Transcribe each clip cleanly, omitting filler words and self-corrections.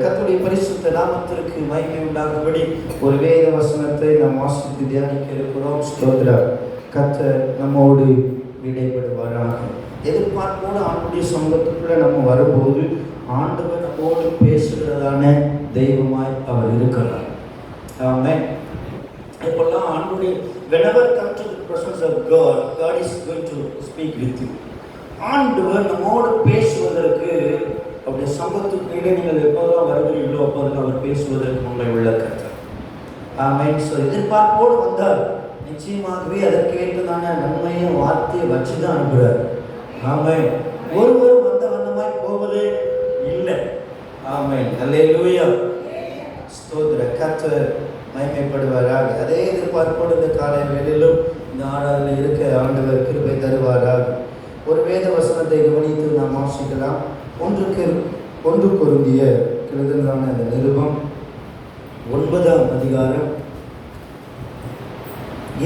கர்த்தருடைய பரிசுத்த நாமத்திற்கு மகிமை உண்டாகும்படி ஒரு வேத வசனத்தை நாம் வாசித்து தியானிக்க இருக்கிறோம். ஸ்தோத்திரம். கர்த்தர் நம்மோடு இடைப்படுவாராக. எதிர்பார்ப்போடு ஆண்டுடைய சமூகத்துக்குள்ள நம்ம வரும்போது ஆண்டவர் நம்மோடு பேசுகிறதான தெய்வமாய் அவர் இருக்கிறார். ஆமென். இப்பெல்லாம் ஆண்டுடைய whenever come to the presence of God, God is going to speak with you. ஆண்டவர் நம்மோடு பேசுவதற்கு அவருடைய சம்பத்துக்கு நீங்கள் எப்போதான் வருகிறீர்களோ அப்போதான் அவர் பேசுவதற்கு உங்களை உள்ள கர்த்தர். ஆமென். எதிர்பார்ப்போடு வந்தால் நிச்சயமாகவே அதற்கேற்றதான நன்மையை வார்த்தையை வச்சுதான் அனுப்புகிறார். ஆமென். ஒருவர் வந்த வண்ணமாய் போவதே இல்லை. ஆமென். அல்லேலூயா. ஸ்தோத்திரம். கர்த்தர் மகிமைப்படுவாராக. அதே எதிர்பார்ப்போடு இந்த காலை வேளையிலும் இந்த ஆராதனை இருக்க ஆண்டவர் கிருபை தருவாராக. ஒரு வேத வசனத்தை கவனித்து நாம் வாசிக்கலாம். ஒன்று கொரிந்தியர் எழுதின அந்த நிருபம் 9ஆம் அதிகாரம்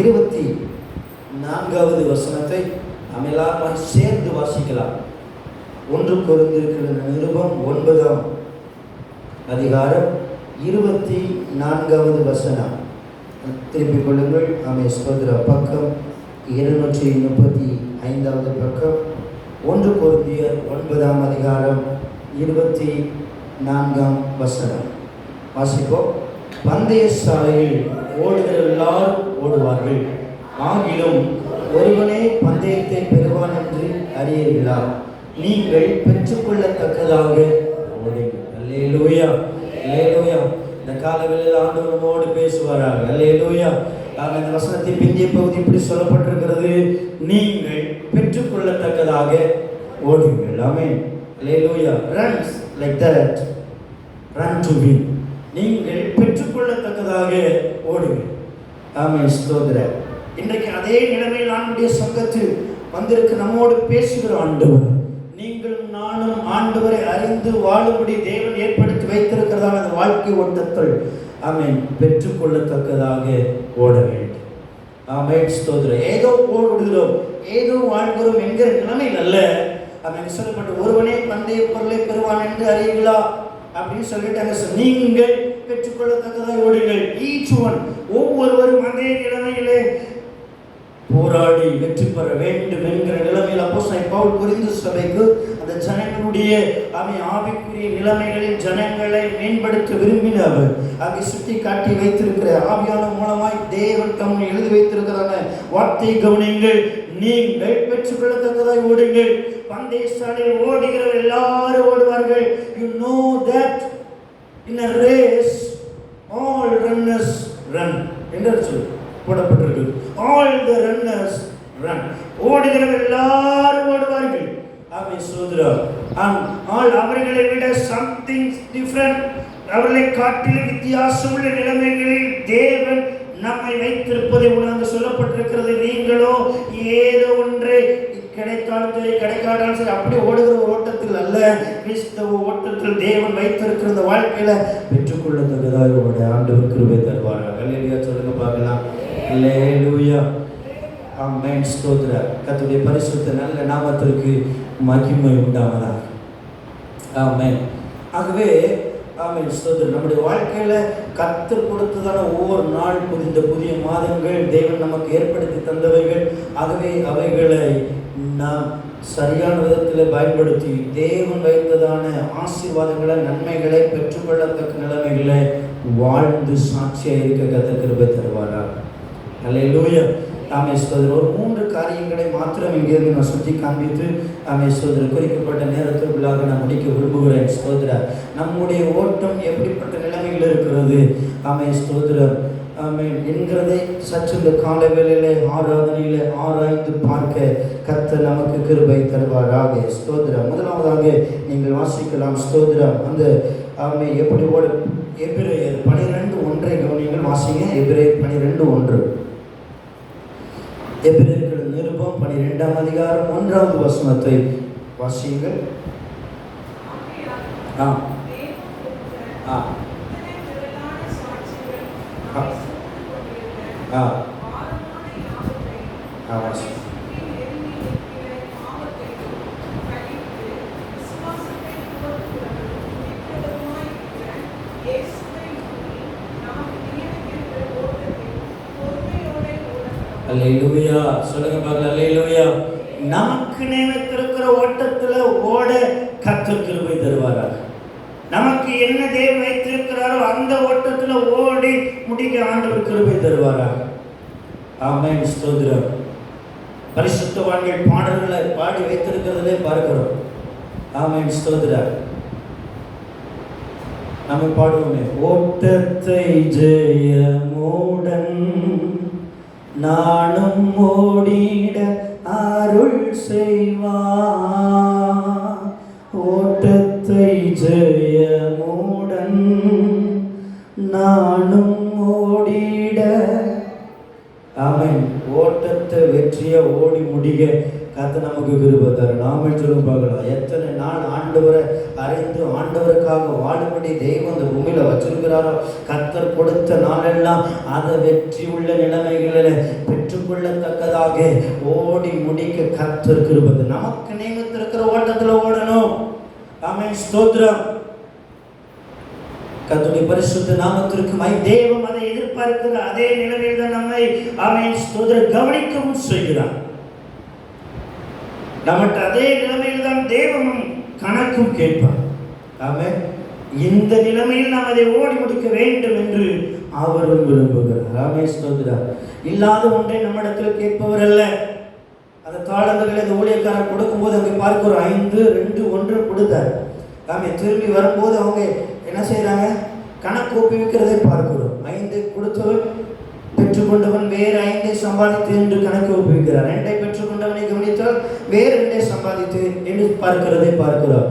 24வது வசனத்தை நாம் எல்லாரும் சேர்ந்து வாசிக்கலாம். 1 கொரிந்தியர் நிருபம் 9ஆம் அதிகாரம் 24வது வசனம். திருப்பிக் கொள்ளுங்கள். ஆமென். ஸ்தோத்திரம். பக்கம் 235வது பக்கம். 1 கொரிந்தியர் 9ஆம் அதிகாரம் 24ஆம் வசனம். வாசிப்போம். பந்தய சாலையில் ஓடுகிற எல்லாரும் ஓடுவார்கள், ஆகிலும் ஒருவனே பந்தயத்தை பெறுவான் என்று அறியீர்களா? நீங்கள் பெற்றுக்கொள்ளத்தக்கதாக ஓடுங்கள். அல்லேலூயா, அல்லேலூயா. இந்த காலவெளியில் ஆண்டவர் நம்மோடு பேசுவாராக. அல்லேலூயா. இந்த வசனத்தின் பிந்திய பகுதி இப்படி சொல்லப்பட்டிருக்கிறது, நீங்கள் பெற்றுக்கொள்ளத்தக்கதாக ஓடுங்கள். ஆமென். அல்லேலூயா. runs like that, run to win. நீங்கள் பெற்றுக்கொள்ளத்தக்கதாக ஓடுங்கள். ஆமென். ஸ்தோத்திரம். இன்றைக்கு அதே நிலைமையில் ஆண்டுடைய சங்கத்தில் வந்திருக்கு நம்மோடு பேசுகிற ஆண்டவர். நீங்களும் நானும் ஆண்டவரை அறிந்து வாழும்படி தேவன் ஏற்படுத்தி வைத்திருக்கிறதான அந்த வாழ்க்கை ஓட்டத்தில் ஆமென் பெற்றுக்கொள்ளத்தக்கதாக ஓட வேண்டும். ஆமென். ஸ்தோத்திரம். ஏதோ ஓடுகிறோம், ஏதோ வாழ்கிறோம் என்கிற நிலைமையில் அல்ல. ஆமென். சொல்லப்பட்ட ஒருவனே பந்தய பொருளை பெறுவான் என்று அறியீர்களா அப்படின்னு சொல்லிட்டாங்க. நீங்கள் பெற்றுக்கொள்ளத்தக்கதாக ஓடுங்கள். ஈச் ஒன், ஒவ்வொருவரும் அதே நிலைமையிலே போராடி வெற்றி பெற வேண்டும் என்கிற நிலைமையில் அப்போஸ்தலன் பவுல் கொரிந்து சபைக்கு அந்த ஜனங்களுடைய ஆவிக்குரிய நிலைமைகளில் ஜனங்களை மேம்படுத்த விரும்பினவர் அதை சுட்டி காட்டி வைத்திருக்கிற ஆவியான மூலமாய் தேவன் தம்மை எழுதி வைத்திருக்கிறான வார்த்தை கவனியுங்கள். நீங்கள் பெற்றுக்கொள்ளத்தக்கதாய் ஓடுங்கள். பந்தய சாலையில் ஓடுகிற எல்லாரும் ஓடுவார்கள். You know that in a race all runners run என்று சொல்லி போடப்பட்டிருக்கு. All the runners run. ஓடுகிற எல்லாரும் ஓடுவார்கள். ஆமென். சோதரம். ஆல் அவர்களை விட something different, அவர்களை காட்டிலும் வித்தியாசமுள்ள நிலைமைகளில் தேவன் நம்மை வைத்திருப்பதை உணர்ந்து சொல்லப்பட்டிருக்கிறது. நீங்களோ ஏதோ ஒன்று கிடைத்தாலும் சரி கிடைக்காட்டாலும் சரி அப்படி ஓடுகிற ஒரு ஓட்டத்தில் அல்ல, கிறிஸ்தவ ஓட்டத்தில் தேவன் வைத்திருக்கிற இந்த வாழ்க்கையில பெற்றுக்கொள்ளத்தக்கதாக உங்களுடைய ஆண்டவர் கிருபை தருவாராக. அல்லேலூயா. சொல்லுங்க பார்க்கலாம். அல்லேலூயா. ஆமென். ஸ்தோத்திரம். கர்த்தருடைய பரிசுத்த நல்ல நாமத்திற்கு மகிமை உண்டாவதாக. ஆமென். ஆகவே ஆமென். ஸ்தோத்திரம். நம்முடைய வாழ்க்கையில கர்த்தர் கொடுத்ததான ஒவ்வொரு நாள் இந்த புதிய மாதங்கள் தேவன் நமக்கு ஏற்படுத்தி தந்தவைகள். ஆகவே அவைகளை நாம் சரியான விதத்தில் பயன்படுத்தி தேவன் வைத்ததான ஆசீர்வாதங்களை நன்மைகளை பெற்றுக்கொள்ளத்தக்க நிலைமைகளை வாழ்ந்து சாட்சியாக இருக்க கர்த்தர் கிருபை தருவாராக. அல்லேலூயா. ஆமென். ஸ்தோத்திரம். ஒரு 3 காரியங்களை மாத்திரம் இங்கிருந்து நான் சுற்றி காண்பித்து ஆமென். ஸ்தோத்திரம். குறிக்கப்பட்ட நேரத்திற்குள்ளாக நான் முடிக்க விரும்புகிறேன். ஸ்தோத்திரம். நம்முடைய ஓட்டம் எப்படிப்பட்ட நிலைமையில் இருக்கிறது ஆமென். ஸ்தோத்திரம். ஆமென் என்கிறதை சற்று இந்த காலை வேளையிலே ஆராதனையிலே ஆராய்ந்து பார்க்க கர்த்தர் நமக்கு கிருபை தருவாராக. ஸ்தோத்திரம். முதலாவதாக நீங்கள் வாசிக்கலாம். ஸ்தோத்திரம். அந்த ஆமென் எப்படி ஓட எபிரேயர் 12:1 கவனியுங்கள். வாசிங்க. எபிரேயர் 12:1. எபிரேயர் நிருபம் 12ஆம் அதிகாரம் 1வது வசனத்தை வாசியுங்கள். அல்லேலூயா. சொல்லுங்க பார்க்கலாம், அல்லேலூயா. நமக்கு நியமித்திருக்கிற ஓட்டத்துல ஓட கர்த்தர் கிருபை தருவாராக. நமக்கு என்ன தேவன் வைத்திருக்கிறாரோ அந்த ஓட்டத்துல ஓடி முடிக்க ஆண்டவர் கிருபை தருவாராக. ஆமென், ஸ்தோத்திரம். பரிசுத்தவான்கள் பாடல்களை பாடி வைத்திருக்கிறதிலே பார்க்கிறோம். ஆமென், ஸ்தோத்திரம். நம்ம பாடுவோமே, ஓட்டத்தை ஜெயமுடன் நானும் ஓடிட அருள் செய்வார். ஓட்டத்தை ஜெயமுடன் நானும் ஓடிட. ஆமென். ஓட்டத்தை வெற்றியை ஓடி முடிக்க கர்த்தர் நமக்கு கிருபை தரும். நாம சொல்லும் பார்க்கலாம், எத்தனை நாள் ஆண்டவரை அறிந்து ஆண்டவருக்காக வாழும்படி தெய்வம் இந்த பூமியில வச்சிருக்கிறாரோ, கர்த்தர் கொடுத்த நாளெல்லாம் அதை வெற்றி உள்ள நிலைமைகளில் பெற்றுக்கொள்ளத்தக்கதாக ஓடி முடிக்க கர்த்தர் கிருபை. நமக்கு நியமித்திருக்கிற ஓட்டத்தில் ஓடணும். ஆமென், ஸ்தோத்திரம். கர்த்தருடைய பரிசுத்த நாமத்திற்கு தேவன் அதை எதிர்பார்க்கிற அதே நிலைமையில் தான் நம்மை ஆமென் ஸ்தோத்திரம் கவனிக்கவும் செய்கிறார். நம்மகிட்ட அதே நிலைமையில் தான் தேவனும் கணக்கும் கேட்பார். ஆமென். இந்த நிலைமையில் நாம் அதை ஓடி முடிக்க வேண்டும் என்று அவரும் விரும்புகிறார். ஆமென், ஸ்தோத்திரம். இல்லாத ஒன்றை நம்மிடத்தில் கேட்பவர் அல்ல. அந்த தாளந்துகளை இந்த ஊழியக்காரர் கொடுக்கும்போது அங்கே பார்க்கிறோம், 5, 2, 1 கொடுத்தார். ஆமென். திரும்பி வரும்போது அவங்க என்ன செய்யறாங்க? கணக்கு ஒப்புவிக்கிறதை பார்க்கிறோம். 5 கொடுத்தவர் பெற்றுக்கொண்டவன் வேறு 5 சம்பாதித்து என்று கணக்கு ஒப்புவிக்கிறார். 2 பெற்றுக்கொண்டவனை கவனித்தால் வேறு 2 சம்பாதித்து என்று பார்க்கிறதை பார்க்கிறோம்.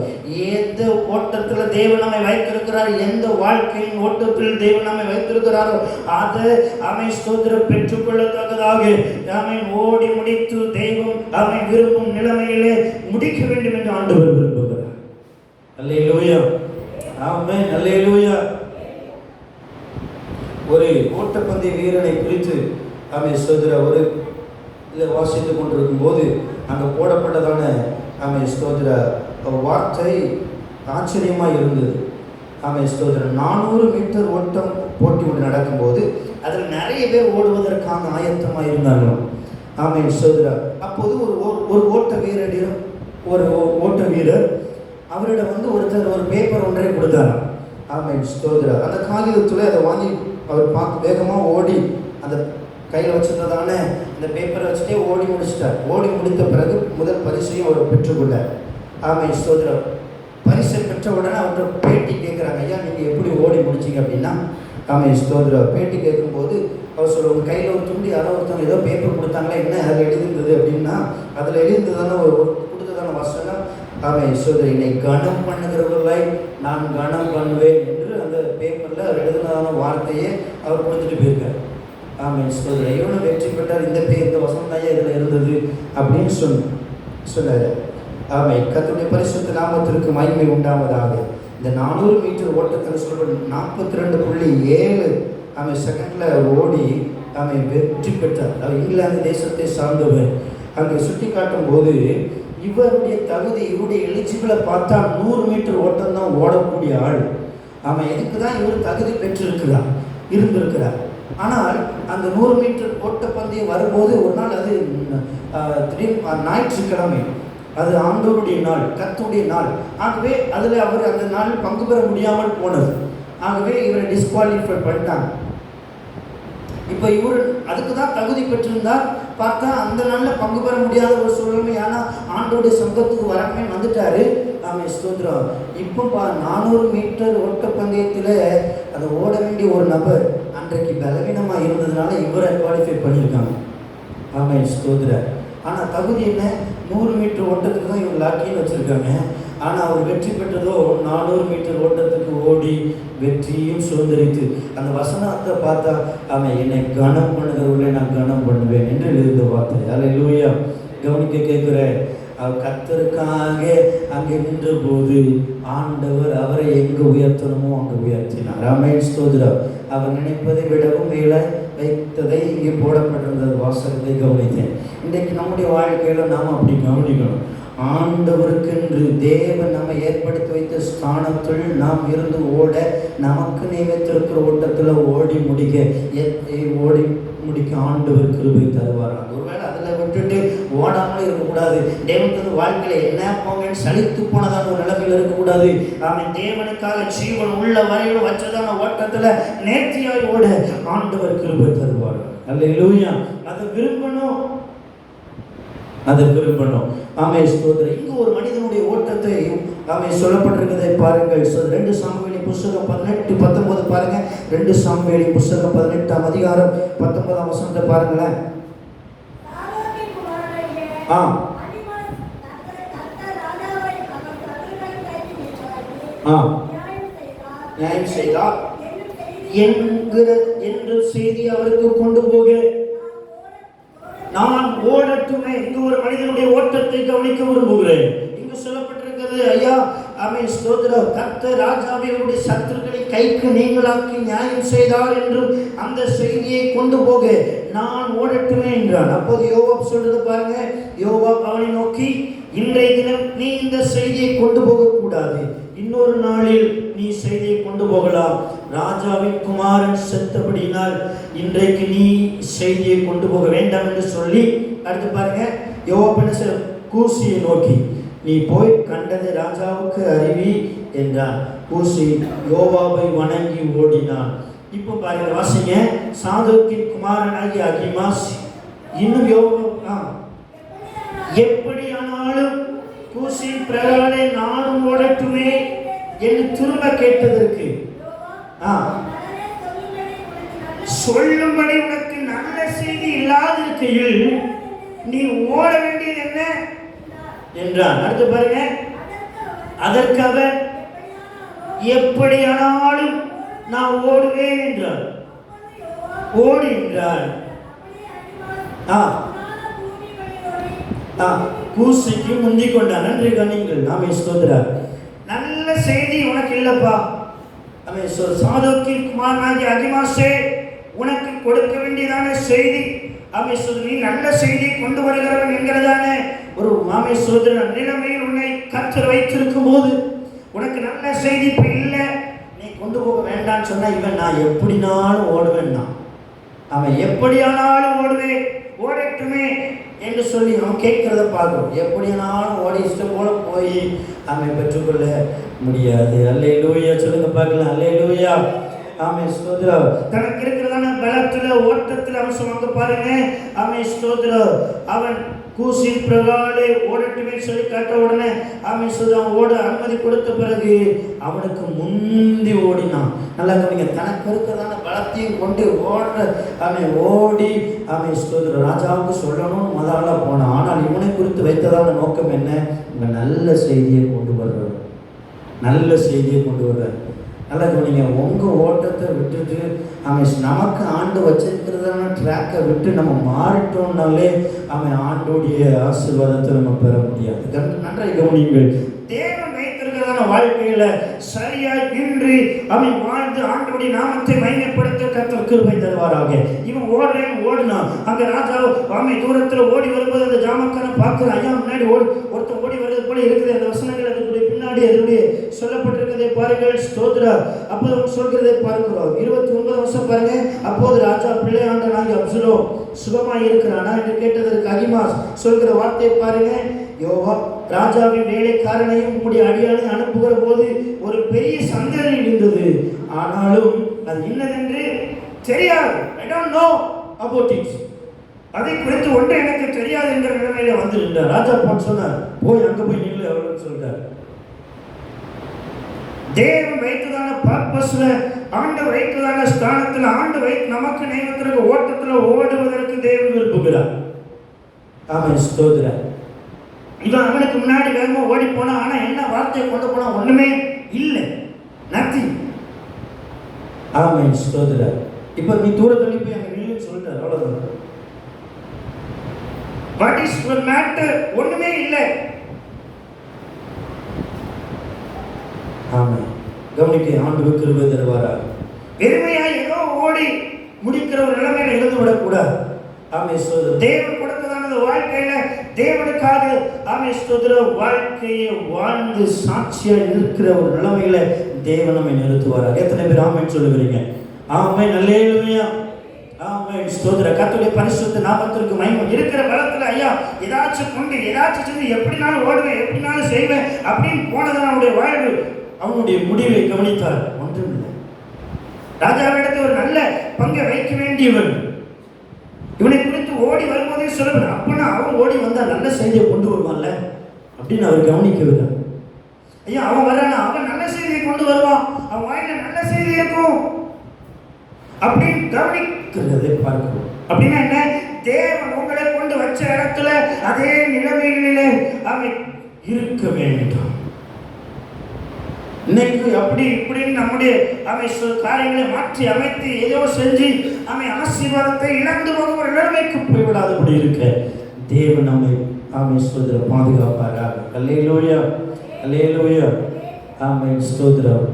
எந்த ஓட்டத்தில் தேவன் நம்மை வைத்திருக்கிறார், எந்த வாழ்க்கையின் ஓட்டத்தில் தேவன் நம்மை வைத்திருக்கிறாரோ அதை ஆமென் ஸ்தோத்திரம் பெற்றுக்கொள்ளத்தக்கதாக ஆமென் ஓடி முடித்து தெய்வம் ஆமென் விரும்பும் நிலைமையிலே முடிக்க வேண்டும் என்று ஆண்டவர் விரும்புகிறார். அல்லேலூயா. ஆமென், அல்லேலூயா. ஒரு ஓட்டப்பந்தய வீரனை குறித்து ஆமென் ஸ்தோத்திரம் ஒரு இதில் வாசித்து கொண்டிருக்கும் போது அங்கே போடப்பட்டதான ஆமென் ஸ்தோத்திர வார்த்தை ஆச்சரியமாக இருந்தது. ஆமென் ஸ்தோத்திரம். 400 மீட்டர் ஓட்டம் போட்டி ஒன்று நடக்கும்போது அதில் நிறைய பேர் ஓடுவதற்கான ஆயத்தமாக இருந்தார்கள். ஆமென் ஸ்தோத்திரம். அப்போது ஒரு ஓட்ட வீரரிடம் ஒரு ஓட்ட வீரர் அவரிடம் ஒருத்தர் ஒரு பேப்பர் ஒன்றை கொடுத்தாராம். ஆமென் ஸ்தோத்திரம். அந்த காகிதத்தில் அதை வாங்கி அவர் பார்த்து வேகமாக ஓடி அந்த கையில் வச்சுருந்ததான அந்த பேப்பரை வச்சுட்டே ஓடி முடிச்சிட்டார். ஓடி முடித்த பிறகு முதல் பரிசையும் அவர் பெற்றுக்கொண்டார். ஆமென் ஸ்தோத்திரம். பரிசை பெற்ற உடனே அவர்கிட்ட பேட்டி கேட்குறாங்க, ஐயா நீங்கள் எப்படி ஓடி முடிச்சிங்க அப்படின்னா. ஆமென் ஸ்தோத்திரம். பேட்டி கேட்கும்போது அவர் சொல்ல, உங்கள் கையில் ஒரு துண்டு யாரோ ஒருத்தவங்க ஏதோ பேப்பர் கொடுத்தாங்களா, என்ன அதில் எழுதிருந்தது அப்படின்னா, அதில் எழுதிருந்ததான ஒரு கொடுத்ததான வசனம் ஆமென் ஸ்தோத்திரம், என்னை கனம் பண்ணுகிறவர்களை நான் கனம் பண்ணுவேன் என்று அந்த பேப்பரில் அவர் எழுதினதான வார்த்தையை அவர் கொடுத்துட்டு போயிருக்கார். ஆமென் ஸ்தோத்திரம். இவனும் வெற்றி பெற்றார். இந்த வசனம் தான் இதில் இருந்தது அப்படின்னு சொன்னார். ஆமென். கர்த்தருடைய பரிசுத்த நாமத்திற்கு மகிமை உண்டாவதாக. இந்த 400 மீட்டர் ஓட்டத்தில் சொல்ற 42.7 ஆமென் செகண்டில் ஓடி ஆமென் வெற்றி பெற்றார். அவர் இங்கிலாந்து தேசத்தை சார்ந்தவர். அங்கே சுட்டி காட்டும் போது இவருடைய தகுதி, இவருடைய எலிஜிபிளை பார்த்தா 100 மீட்டர் ஓட்டம் தான் ஓடக்கூடிய ஆள். ஆமாம், இதுக்கு தான் இவர் தகுதி இருந்திருக்கிறார். ஆனால் அந்த 100 மீட்டர் ஓட்டப்பந்தயம் வரும்போது ஒரு நாள் அது ஞாயிற்றுக்கிழமை, அது ஆண்டவருடைய நாள், கர்த்தருடைய நாள். ஆகவே அதில் அவர் அந்த நாளில் பங்கு பெற முடியாமல் போனது. ஆகவே இவரை டிஸ்குவாலிஃபை பண்ணிட்டாங்க. இப்போ இவர் அதுக்கு தான் தகுதி பெற்றிருந்தார். பார்த்தா அந்த நாளில் பங்கு பெற முடியாத ஒரு சூழ்நிலை. ஆனால் ஆண்டோடைய சொந்தத்துக்கு வரமே வந்துட்டாரு. ஆமென் ஸ்தோத்திரம். இப்போ 400 மீட்டர் ஓட்டப்பந்தயத்தில் அதை ஓட வேண்டிய ஒரு நபர் அன்றைக்கு பலவீனமாக இருந்ததுனால இவரை குவாலிஃபை பண்ணியிருக்காங்க. ஆமென் ஸ்தோத்திரம். ஆனால் தகுதி என்ன? 100 மீட்டர் ஓட்டத்துக்கு தான் இவர் லாக்கின்னு வச்சுருக்காங்க. ஆனால் அவர் வெற்றி பெற்றதோ 400 மீட்டர் ஓட்டத்துக்கு ஓடி வெற்றியும் சுதந்திரித்து அந்த வசனத்தை பார்த்தா அவன் என்னை கனம் பண்ணுகிறவர்களை நான் கனம் பண்ணுவேன் என்று எழுந்த வார்த்தை. அல்லேலூயா. கவனிக்க கேட்குறேன். அவர் கர்த்தருக்காக அங்கே நின்ற போது ஆண்டவர் அவரை எங்கே உயர்த்தணுமோ அங்கே உயர்த்தினார். ஆமென் ஸ்தோத்திரம். அவர் நினைப்பதை விடவும் மேலே வைத்ததை இங்கே போடப்பட்டிருந்த வாசகத்தை கவனித்தேன். இன்றைக்கு நம்முடைய வாழ்க்கையில் நாம் அப்படி கவனிக்கணும். ஆண்டவருக்கென்று தேவன் நம்ம ஏற்படுத்தி வைத்த ஸ்தானத்தில் நாம் இருந்து ஓட, நமக்கு நியமித்திருக்கிற ஓட்டத்தில் ஓடி முடிக்க ஆண்டவர் கிருபை தருவாராம். ஒருவேளை அதில் விட்டுட்டு ஓடாமலே இருக்கக்கூடாது. தேவனுக்கு வாழ்க்கையில் என்ன போங்கன்னு சலித்து போனதான ஒரு நிலைமையில் இருக்கக்கூடாது. அவன் தேவனுக்காக ஜீவன் உள்ள வரையில் வச்சதான ஓட்டத்தில் நேர்த்தியாய் ஓட ஆண்டவர் கிருபை தருவார். அல்லேலூயா. அதை விரும்பணும். ஆமே ஸ்தோத்திரம். இங்கு ஒரு மனிதனுடைய ஓட்டத்தை ஆமே சொல்லப்பட்டிருக்கிறதை பாருங்கள். 2 சாமுவேலின் புஸ்தகம் 18-19 பாருங்க. 2 சாமுவேலின் புஸ்தகம் 18ஆம் அதிகாரம் 19ஆம் வசனத்தை பாருங்களேன். நியாயம் செய்தார் என்ற செய்தி அவருக்கு கொண்டு போக நான் ஓடட்டுமே. இங்கு ஒரு மனிதனுடைய ஓட்டத்தை கவனிக்க விரும்புகிறேன். இங்கு சொல்லப்பட்டிருக்கிறது, ஐயா ஆமே ஸ்தோத்திரம், கர்த்தர் ராஜாவினுடைய சத்துருக்களை கைக்கு நீங்களாக்கி நியாயம் செய்தார் என்றும் அந்த செய்தியை கொண்டு போக நான் ஓடட்டுமே என்றான். அப்போது யோவாப் சொல்றது பாருங்க. யோவாப் அவனை நோக்கி, இன்றைய தினம் நீ இந்த செய்தியை கொண்டு போக கூடாது, இன்னொரு நாளில் நீ செய்தியை கொண்டு போகலாம். ராஜாவின் குமாரன் செத்தபடியினால் இன்றைக்கு நீ செய்தியை கொண்டு போக வேண்டாம் என்று சொல்லி, அடுத்து பாருங்க, யோவாப் கூசியை நோக்கி, நீ போய் கண்டதை ராஜாவுக்கு அறிவி என்றான். கூசி யோவாபை வணங்கி ஓடினான். இப்போ பாருங்க, வாசிங்க. சாதோக்கின் குமாரனாகிய அகிமாஸ் இன்னும் எப்படியானாலும் கூசின் பிரகாரே நானும் ஓடட்டுமே என்று திரும்ப கேட்டதற்கு, சொல்லும்படி உனக்கு நல்ல செய்தி இல்லாதிருக்கையில் நீ ஓட வேண்டியது என்ன என்றான். அடுத்து பாருங்க, அதற்கு அவர் எப்படியானாலும் நான் ஓடுவேன் என்றார். ஓடு என்றார். கூசிக்கு முந்திக் கொண்டார். நன்றி கண்ணிங்கள். நாமே ஸ்தோத்திரம். நல்ல செய்தி உனக்கு இல்லப்பா. சாதோக்கின் குமாரனாகிய அகிமாசே, உனக்கு கொடுக்க வேண்டியதான செய்தி நீ நல்ல செய்தியை கொண்டு வருகிறவன் என்கிறதான ஒரு மாமே சோதர நிலைமையில் உன்னை கர்த்தர் வைத்திருக்கும் போது உனக்கு நல்ல செய்தி இப்ப இல்லை, நீ கொண்டு போக வேண்டாம்னு சொன்னா, இவன் நான் எப்படினாலும் ஓடுவேன்னா, அவன் எப்படியானாலும் ஓடுவேன், ஓடட்டுமே என்று சொல்லி அவன் கேட்கிறத பார்க்கிறோம். எப்படியானாலும் ஓடி இஷ்டம் போல போய் அவன் பெற்றுக்கொள்ள முடியாது. அல்லேலூயா சொல்லுங்க பார்க்கலாம். அல்லேலூயா. ஆமென் ஸ்தோத்திரம். தனக்கு இருக்கிறதான பலத்துல ஓட்டத்துல அவன் சொன்னாங்க பாருங்க. ஆமென் ஸ்தோத்திரம். அவன் கூசின் பிரகாலே ஓடட்டுமே சொல்லி கேட்ட உடனே ஆமென் ஸ்தோத்திரம் ஓட அனுமதி கொடுத்த பிறகு அவனுக்கு முந்தி ஓடினான். நல்லா கவனிங்க. தனக்கு இருக்கிறதான பலத்தையும் கொண்டு அவன் ஓடி ஆமென் ஸ்தோத்திரம் ராஜாவுக்கு சொல்லணும் முதல்ல போனான். ஆனால் இவனை குறித்து வைத்ததான நோக்கம் என்ன? இவன் நல்ல செய்தியை கொண்டு வர்றார். நல்ல செய்தியை கொண்டு வர்றார். நல்லா கவனிங்க. உங்கள் ஓட்டத்தை விட்டுட்டு அவன் நமக்கு ஆண்டு வச்சிருக்கிறதான ட்ராக்கை விட்டு நம்ம மாறிட்டோம்னாலே அவன் ஆண்டோடைய ஆசீர்வாதத்தை நம்ம பெற முடியாது. நன்றாக கவனிங்கள். தேவன் வைத்திருக்கிறதான வாழ்க்கையில சரியாய் நின்று அவன் வாழ்ந்து ஆண்டோடைய நாமத்தை மையப்படுத்த கர்த்தர் கிருபை தருவாராக. இவன் ஓடினான். அங்க ராஜா அவன் தூரத்துல ஓடி வரும்போது அந்த ஜாமக்காரனை பார்க்கிற ஐயா முன்னாடி ஒருத்தர் ஓடி வருவது போல இருக்குது. அந்த வசனங்கள் அதுக்குடைய பின்னாடி அதனுடைய சொல்லப்பட்டிருக்கிறதை பாருங்கள். ஸ்தோத்ரா. அப்போது அவங்க சொல்கிறதை பார்க்கிறோம். 29 வருஷம் பாருங்க. அப்போது ராஜா பிள்ளையாண்டனாகி அப்சலோம் சுகமாய் இருக்கிறானா என்று கேட்டதற்கு அகிமாஸ் சொல்கிற வார்த்தையை பாருங்க. யோவாப் ராஜாவின் வேலைக்காரனையும் உம்முடைய அடியானை அனுப்புகிற போது ஒரு பெரிய சந்ததி இருந்தது, ஆனாலும் அது என்னதென்று தெரியாது. I don't know about it. அதை குறித்து ஒன்று எனக்கு தெரியாது என்ற நிலைமையில வந்துருந்தார். ராஜா போன் சொன்னார், போய் அங்க போய் நில்லு அவளுக்கு சொல்றார். தேவன் வைத்ததான பர்பஸ்ல, ஆண்டு வைத்ததான ஸ்தானத்தில், ஆண்டு நமக்கு நியமித்திருக்க ஓட்டத்தில் ஓடுவதற்கு தேவன் விரும்புகிறார். ஆமென் ஸ்தோத்திரம். இவன் அவனுக்கு முன்னாடி வேகமா ஓடி போனா, ஆனா என்ன வார்த்தையை கொண்டு போனா ஒண்ணுமே இல்லை, நத்திங். ஆமென் ஸ்தோத்திரம். இப்ப நீ தூர தள்ளி போய் அங்க நில்லுன்னு சொல்லிட்டார். அவ்வளவுதான். What is your matter? ஒண்ணுமே இல்லை. ஆமென். கவனிக்க. ஆண்டவர் கிருபை தருவாரா? பெருமையா ஏதோ ஓடி முடிக்கிற ஒரு நிலைமையில இருந்து விடக்கூடாது. ஆமென் ஸ்தோத்திரம். தேவன் கொடுத்ததான வாழ்க்கையில தேவனுக்காக ஸ்தோத்திரம் வாழ்க்கையை வாழ்ந்து சாட்சியா இருக்கிற ஒரு நிலைமையில தேவன் நம்மை நிறுத்துவார். எத்தனை பேர் ஆமென் சொல்லுகிறீங்க? ஆமென், அல்லேலூயா, ஆமென், ஸ்தோத்திரம். கர்த்தருடைய பரிசுத்த நாமத்திற்கு மகிமை. இருக்கிற பலத்துல ஐயா ஏதாச்சும் கொண்டு ஏதாச்சும் செஞ்சு எப்படினாலும் ஓடுவேன், எப்படினாலும் செய்வேன் அப்படின்னு போனதான் அவனுடைய வாழ்வு. அவனுடைய முடிவை கவனித்தார், ஒன்றுமில்லை. ராஜாவிடத்தில் ஒரு நல்ல பங்கை வைக்க வேண்டியவன். இவனை குறித்து ஓடி வரும்போதே சொல்லுவார், அப்பனா அவன் ஓடி வந்தா நல்ல செய்தியை கொண்டு வருவான்ல அப்படின்னு அவர் கவனிக்கவில்லை. ஐயா அவன் வரானா, அவன் நல்ல செய்தியை கொண்டு வருவான், அவன் வாயில நல்ல செய்தி இருக்கும் அப்படின்னு கவனிக்கிறதை பார்க்கிறோம். அப்படின்னா என்ன? தேவன் உங்களை கொண்டு வச்ச இடத்துல அதே நிலைமைகளிலே அவன் இருக்க வேண்டும். இன்னைக்கு அப்படி இப்படின்னு நம்முடைய காரியங்களை மாற்றி அமைத்து ஏதோ செஞ்சு ஆசீர்வாதத்தை இழந்து போக ஒரு நிலைமைக்கு போய்விடாதபடி இருக்க தேவன் நம்மை ஸ்தோத்திரம் பாதுகாப்பாராக. அல்லேலூயா, அல்லேலூயா, ஆமென், ஸ்தோத்திரம்.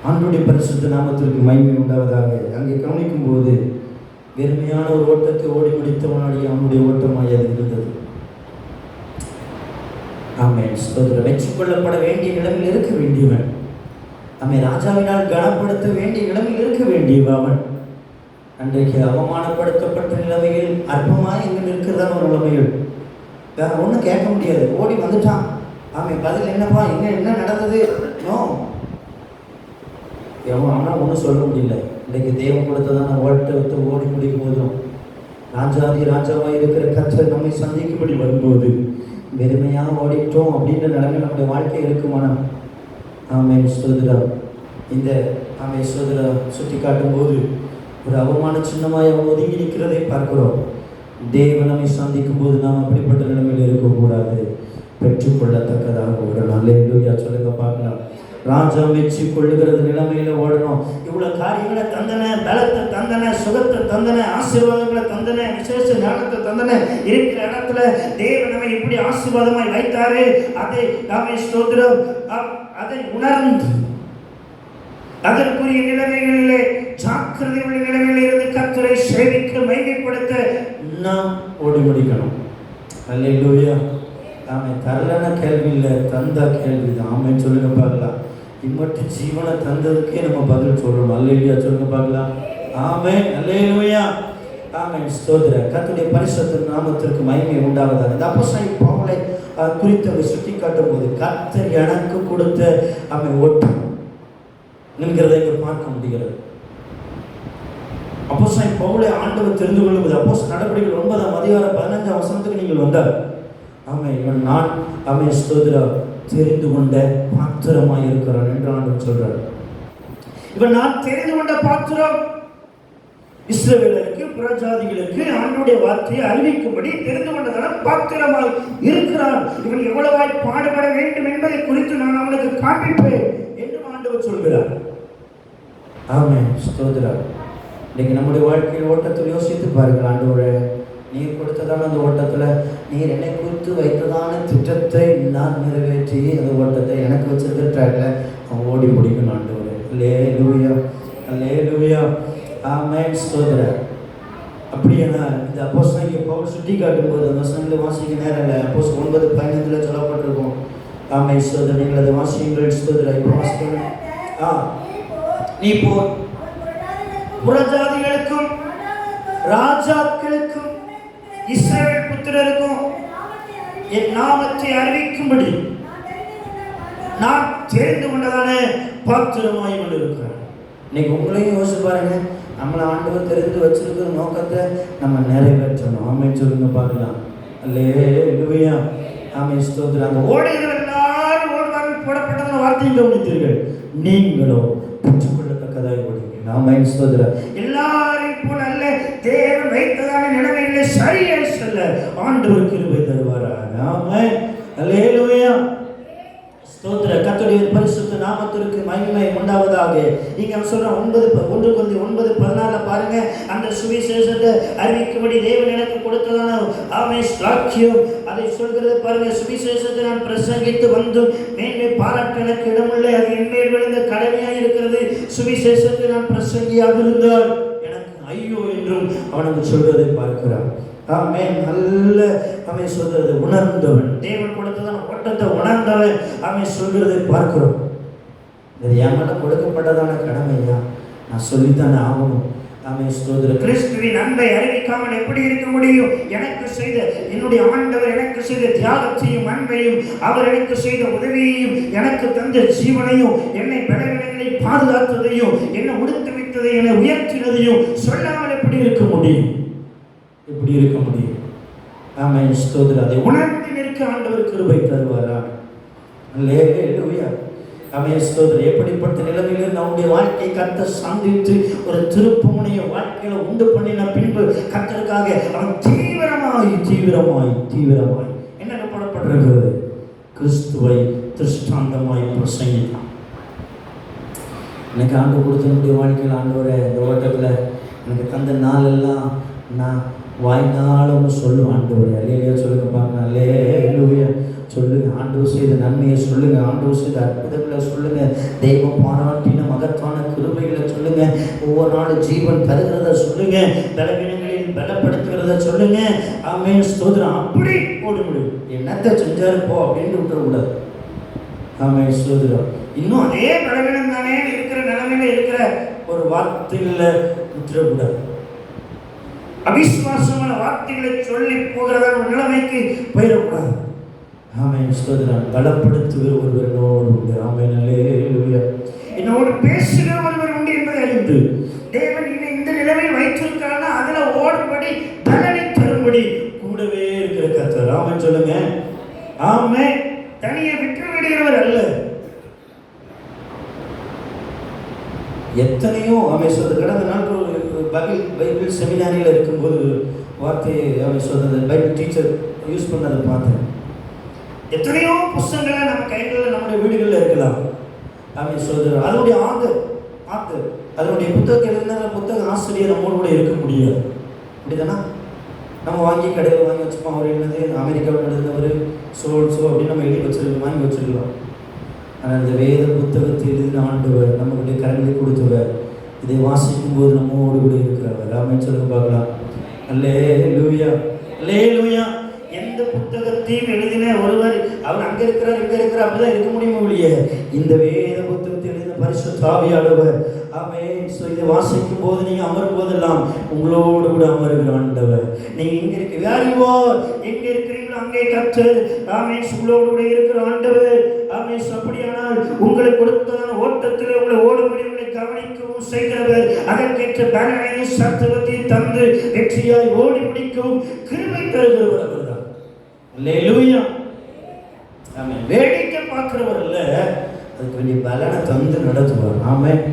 ஆண்டவருடைய பரிசுத்த நாமத்திற்கு மகிமை உண்டாவதாக. அங்கே கவனிக்கும் போது வெறுமையான ஒரு ஓட்டத்தை ஓடி முடித்தவனாடி அவனுடைய ஓட்டமாய் அது இருந்தது. ஆமென், ஸ்தோத்திரம். வெற்றிக்கொள்ளப்பட வேண்டிய நிலைமையில் இருக்க வேண்டியவன், நம்மை ராஜாவினால் கனப்படுத்த வேண்டிய நிலைமையில் இருக்க வேண்டியவன் அவன் அன்றைக்கு அவமானப்படுத்தப்பட்ட நிலைமையில் அற்பமாய் இங்கு நிற்கிறதான ஒரு நிலைமையில் வேற ஒன்றும் கேட்க முடியாது. ஓடி வந்துட்டான். பதில் என்னப்பா, என்ன நடந்தது? நோ, அவனால் ஒன்றும் சொல்ல முடியல. இன்றைக்கு தேவன் கொடுத்ததான ஓட்டத்தை ஓடி முடிக்கும் போதும் ராஜாதி ராஜாவாக இருக்கிற கர்த்தர் நம்மை சந்திக்கும்படி வரும்போது வெறுமையாக ஓடிட்டோம் அப்படின்ற நிலைமை நம்முடைய வாழ்க்கை இருக்குமானா ஆமென், ஸ்தோத்திரம். இந்த ஸ்தோத்திரம் சுட்டி காட்டும் போது ஒரு அவமான சின்னமாய் அவன் ஒதுங்கி நிற்கிறதை பார்க்கிறோம். தேவன் நம்மை சந்திக்கும் போது நாம் அப்படிப்பட்ட நிலைமையில் இருக்கக்கூடாது, பெற்றுக்கொள்ளத்தக்கதாக ஓடணும். அல்லேலூயா சொல்லுங்க பார்க்கலாம். ராஜா மெச்சி கொள்ளுகிறது நிலைமையில ஓடணும். இவ்வளவு காரியங்களை தந்தன, பலத்தை தந்தன, சுகத்தை தந்தன, ஆசீர்வாதங்களை தந்தன, விசேஷ ஞானத்தை தந்தன. இருக்கிற இடத்துல தேவன் நம்மை இப்படி ஆசீர்வாதமாய் வைத்தாரு. அதை நாமே ஸ்தோத்திரம் அதை உணர்ந்து அதற்குரிய நிலைமைகளிலே ஜாக்கிரதை உள்ள நிலைமையில் இருந்து கர்த்தரை சேவிக்க மகிமைப்படுத்த நாம் ஓடி முடிக்கணும். அல்லேலூயா. தரலன கேள்வி இல்லை, தந்த கேள்வி தான். ஆமென் சொல்லுங்க பார்க்கலாம். இம்மட்டு ஜீவனை தந்ததுக்கே நம்ம பதில் சொல்லணும். அல்லேலூயா சொல்லுங்க பார்க்கலாம். ஆமென், அல்லேலூயா, ஆமென், ஸ்தோத்திரம். கர்த்தருடைய பரிசுத்த நாமத்திற்கு மகிமை உண்டாவதாக. இந்த அப்போஸ்தலன் பவுலை குறித்து சுட்டி காட்டும் போது கர்த்தர் எனக்கு கொடுத்த ஓட்டம் என்கிறதை இங்கே பார்க்க முடிகிறது. அப்போஸ்தலன் பவுலை ஆண்டவர் தெரிந்து கொள்ளும்போது அப்போஸ்தலர் நடபடிகள் 9:15 நீங்கள் வந்தார். இவன் நான் ஸ்தோத்திரம் தெரிந்து கொண்ட பாத்திரமாய் இருக்கிறான் என்று ஆண்டவர் சொல்றார். இவன் நான் தெரிந்து கொண்ட பாத்திரம், இஸ்ரவேலருக்கு புறஜாதிகளுக்கு ஆண்டவருடைய வார்த்தையை அறிவிக்கும்படி தெரிந்து கொண்டதான பாத்திரமாய் இருக்கிறான். இவன் எவ்வளவாய் பாடுபட வேண்டும் என்பதை குறித்து நான் அவனுக்கு காண்பிப்பேன் என்று ஆண்டவர் சொல்கிறார். ஆமென், ஸ்தோத்திரம். இன்னைக்கு நம்முடைய வாழ்க்கையில் ஓட்டத்தில் யோசித்து பாருங்கள். ஆண்டவரே, நீர் கொடுத்ததான அந்த ஓட்டத்தில் நீர் என்னை குறித்து வைத்ததான திட்டத்தை நான் நிறைவேற்றி அந்த ஓட்டத்தை எனக்கு வச்சிருக்கிற ட்ராக்ல ஓடி முடிக்கணும். ஆண்டவரே, அல்லேலூயா, அல்லேலூயா, ஆமென், ஸ்தோத்திரம். அப்படின்னா இந்த அப்போஸ்தலன் பவுல் சுட்டி காட்டும்போது அந்த வசனங்களை வாசிக்க நேரம் இல்லை. அப்போஸ்தலர் 9:15 சொல்லப்பட்டிருக்கும். ஆமென், ஸ்தோத்திரம். நீங்கள் அதை வாசியுங்கள். ஸ்தோத்திரம். இப்போ வாசிக்கணும். நீ போ புறஜாதிகளுக்கும் ராஜாக்களுக்கும் இஸ்ரவேல் புத்திரருக்கும் என் நாமத்தை அறிவிக்கும்படி நான் தெரிந்து கொண்டதான பாத்திரமாய் கொண்டிருக்கிறேன். இன்னைக்கு உங்களையும் யோசிச்சு பாருங்க. நம்மளை ஆண்டவர் தெரிந்து வச்சிருக்கிற நோக்கத்தை நம்ம நிறைவேற்றணும். ஆமென் சொல்லுங்க பார்க்கலாம். அல்லேலூயா, ஆமென், ஸ்தோத்திரம். அந்த ஓடுகிற எல்லாரும் ஓடுவார்கள் போடப்பட்டதான வார்த்தையை கவனித்தீர்கள். நீங்களோ பெற்றுக்கொள்ளத்தக்கதாய் ஓடுங்க. ஆமென், ஸ்தோத்திரம். எல்லாரையும் போல அல்ல, தேவன் வைத்ததான நிலைமையிலே சரியை சொல்ல ஆண்டவர் கிருபை தருவாராக. ஆமென், அல்லேலூயா, ஸ்தோத்திரம். கர்த்தருடைய பரிசுத்த நாமத்திற்கு மகிமை உண்டாவதாக. இங்க சொல்றோம் 1 Corinthians 9:14 பாருங்க. அந்த சுவிசேஷத்தை அறிவிக்கும்படி தேவன் எனக்கு கொடுத்ததான ஆமென் ஸ்லாக்கியம் அதை சொல்கிறது பாருங்க. சுவிசேஷத்தை நான் பிரசங்கித்து வந்து மேன்மை பாராட்ட எனக்கு இடமில்லை, அது என்மேல் விழுந்த கடமையாக இருக்கிறது. சுவிசேஷத்தை நான் பிரசங்கியாக இருந்தால் எனக்கு ஐயோ என்றும் அவனுக்கு சொல்வதை பார்க்கிறான். ஆமென். நல்ல ஆமென் சொல்றது உணர்ந்தவன், தேவன் கொடுத்ததான ஓட்டத்தை உணர்ந்தவன் ஆமென் சொல்கிறதை பார்க்கிறோம். இது என் மேல கொடுக்கப்பட்டதான கடமையா, நான் சொல்லித்தானே ஆகணும். ஆமென் ஸ்தோத்திரம். கிறிஸ்துவின் அன்பை அறிவிக்காமல் எப்படி இருக்க முடியும்? எனக்கு செய்த என்னுடைய ஆண்டவர் எனக்கு செய்த தியாகத்தையும் அன்பையும், அவர் எனக்கு செய்த உதவியையும், எனக்கு தந்த ஜீவனையும், என்னை பலவீனங்களை பாதுகாத்ததையும், என்னை உடுத்துவித்ததையும், என்னை உயர்த்தினதையும் சொல்லாமல் எப்படி இருக்க முடியும்? எப்படி இருக்க முடியும்? ஆமென் ஸ்தோத்திரம். அதை உணர்ந்து நிற்க ஆண்டவர் கிருபை தருவாரா? அல்லேலூயா. ஆமென் ஸ்தோத்திரம். எப்படிப்பட்ட நிலைமையில் நம்முடைய வாழ்க்கை கர்த்தர் சந்தித்து ஒரு திருப்புமுனைய வாழ்க்கையில உண்டு பண்ணின பின்பு கர்த்தருக்காக அவன் தீவிரமாய் என்ன போடப்பட்டிருக்கிறது? கிறிஸ்துவை திருஷ்டாந்தமாய் பிரசங்கித்தான். எனக்கு ஆண்டு கொடுத்த நம்முடைய வாழ்க்கையில் ஆண்டவரை இந்த ஓட்டத்தில் எனக்கு தந்த நாளெல்லாம் நான் வாய்நாளும் சொல்லுவேன் ஆண்டவரை. அல்லேலூயா சொல்லுங்க பாருங்க. அல்லேலூயா சொல்லுங்க. ஆண்டவர் செய்த நன்மையை சொல்லுங்க, ஆண்டவர் செய்த அற்புதங்களை சொல்லுங்க, தெய்வம் பாராட்டின மகத்தான கிருபைகளை சொல்லுங்க, ஒவ்வொரு நாளும் ஜீவன் தருகிறத சொல்லுங்க, பலவீனங்களில் பலப்படுத்துகிறத சொல்லுங்க. ஆமென் ஸ்தோத்திரம். அப்படி ஓட முடியும். என்னத்தை செஞ்சாரு போ அப்படின்னு விட்டுறக்கூடாது. ஆமென் ஸ்தோத்திரம். இன்னும் அதே பலவீனம் தானே இருக்கிற நிலைமையில இருக்கிற ஒரு வார்த்தைகளை விட்டுறக்கூடாது. அவிசுவாசமான வார்த்தைகளை சொல்லி போகிறதா ஒரு நிலைமைக்கு போயிடக்கூடாது. ஆமென் ஸ்தோத்திரம். பலப்படுத்துகிற ஒருவர் என்னோடு உண்டு. ஆமென் அல்லேலூயா. என்னோடு பேசுகிற ஒருவர் உண்டு என்பதை அறிந்து தேவன் இந்த நிலைமையில் வைத்திருக்கிறான்னா அதுல ஓடும்படி பலனை தரும்படி கூடவே இருக்கிற கர்த்தர். ஆமென் சொல்லுங்க. ஆமென். தனியே விட்டு விடுகிறவர் அல்ல. எத்தனையோ ஆமென் சொல்றது. கடந்த நாட்கள் பைபிள் செமினாரியில் இருக்கும்போது வார்த்தையை ஆமென் சொல்றது பைபிள் டீச்சர் யூஸ் பண்ணதை பார்த்தேன். எத்தனையோ புத்தகங்களை நம்ம கைகளில் நம்முடைய வீடுகளில் இருக்கலாம். ஆமென் சொல்றோம். அதனுடைய ஆத்தர் அதனுடைய புத்தகத்தை எழுதின புத்தக ஆசிரியர் நம்மோடு கூட இருக்க முடியாது. அப்படிதானா? நம்ம வாங்கி கடையில் வாங்கி வச்சுப்போம். அவர் என்னது அமெரிக்காவில் எழுதினவர் ஸோ அப்படின்னு நம்ம எழுதி வச்சிருக்கோம், வாங்கி வச்சிருக்கலாம். ஆனால் இந்த வேத புத்தகத்தை எழுதின ஆண்டவர் நம்மளுடைய கரங்களை கொடுத்தவர், இதை வாசிக்கும் போது நம்மோடு கூட இருக்கிறவர். ஆமென் சொல்லுங்க பார்க்கலாம். அல்லேலூயா அல்லேலூயா. எந்த புத்தகத்தையும் எழுதின ஒருவர் அவர் அங்க இருக்கிறார் இங்க இருக்கிறார் அப்படிதான் இருக்க முடியுமா ஒழிய, இந்த வேத புத்தகத்தை எழுதின பரிசுத்த ஆவியானவர் ஆமென். இதை வாசிக்கும் போது நீங்க அமரும் போதெல்லாம் உங்களோடு கூட அமருகிற ஆண்டவர். நீங்க இங்க இருக்க வேறிவார் எங்க இருக்கிறீங்களோ அங்கே கர்த்தர் ஆமென் உங்களோடு கூட இருக்கிற ஆண்டவர். ஆமென். அப்படியானால் உங்களுக்கு கொடுத்ததான ஓட்டத்தில் உங்களை ஓடும்படி உங்களை கவனிக்கவும் செய்கிறவர், அதற்கேற்ற பலனையும் சத்துவத்தையும் தந்து வெற்றியாய் ஓடி முடிக்கவும் கிருபை தருகிறவர் அவர்தான். அல்லேலூயா. ஆமென். வேடிக்கை பார்க்கிறவர் அல்ல, அதுக்கு வேண்டிய பலனை தந்து நடத்துவார். ஆமென்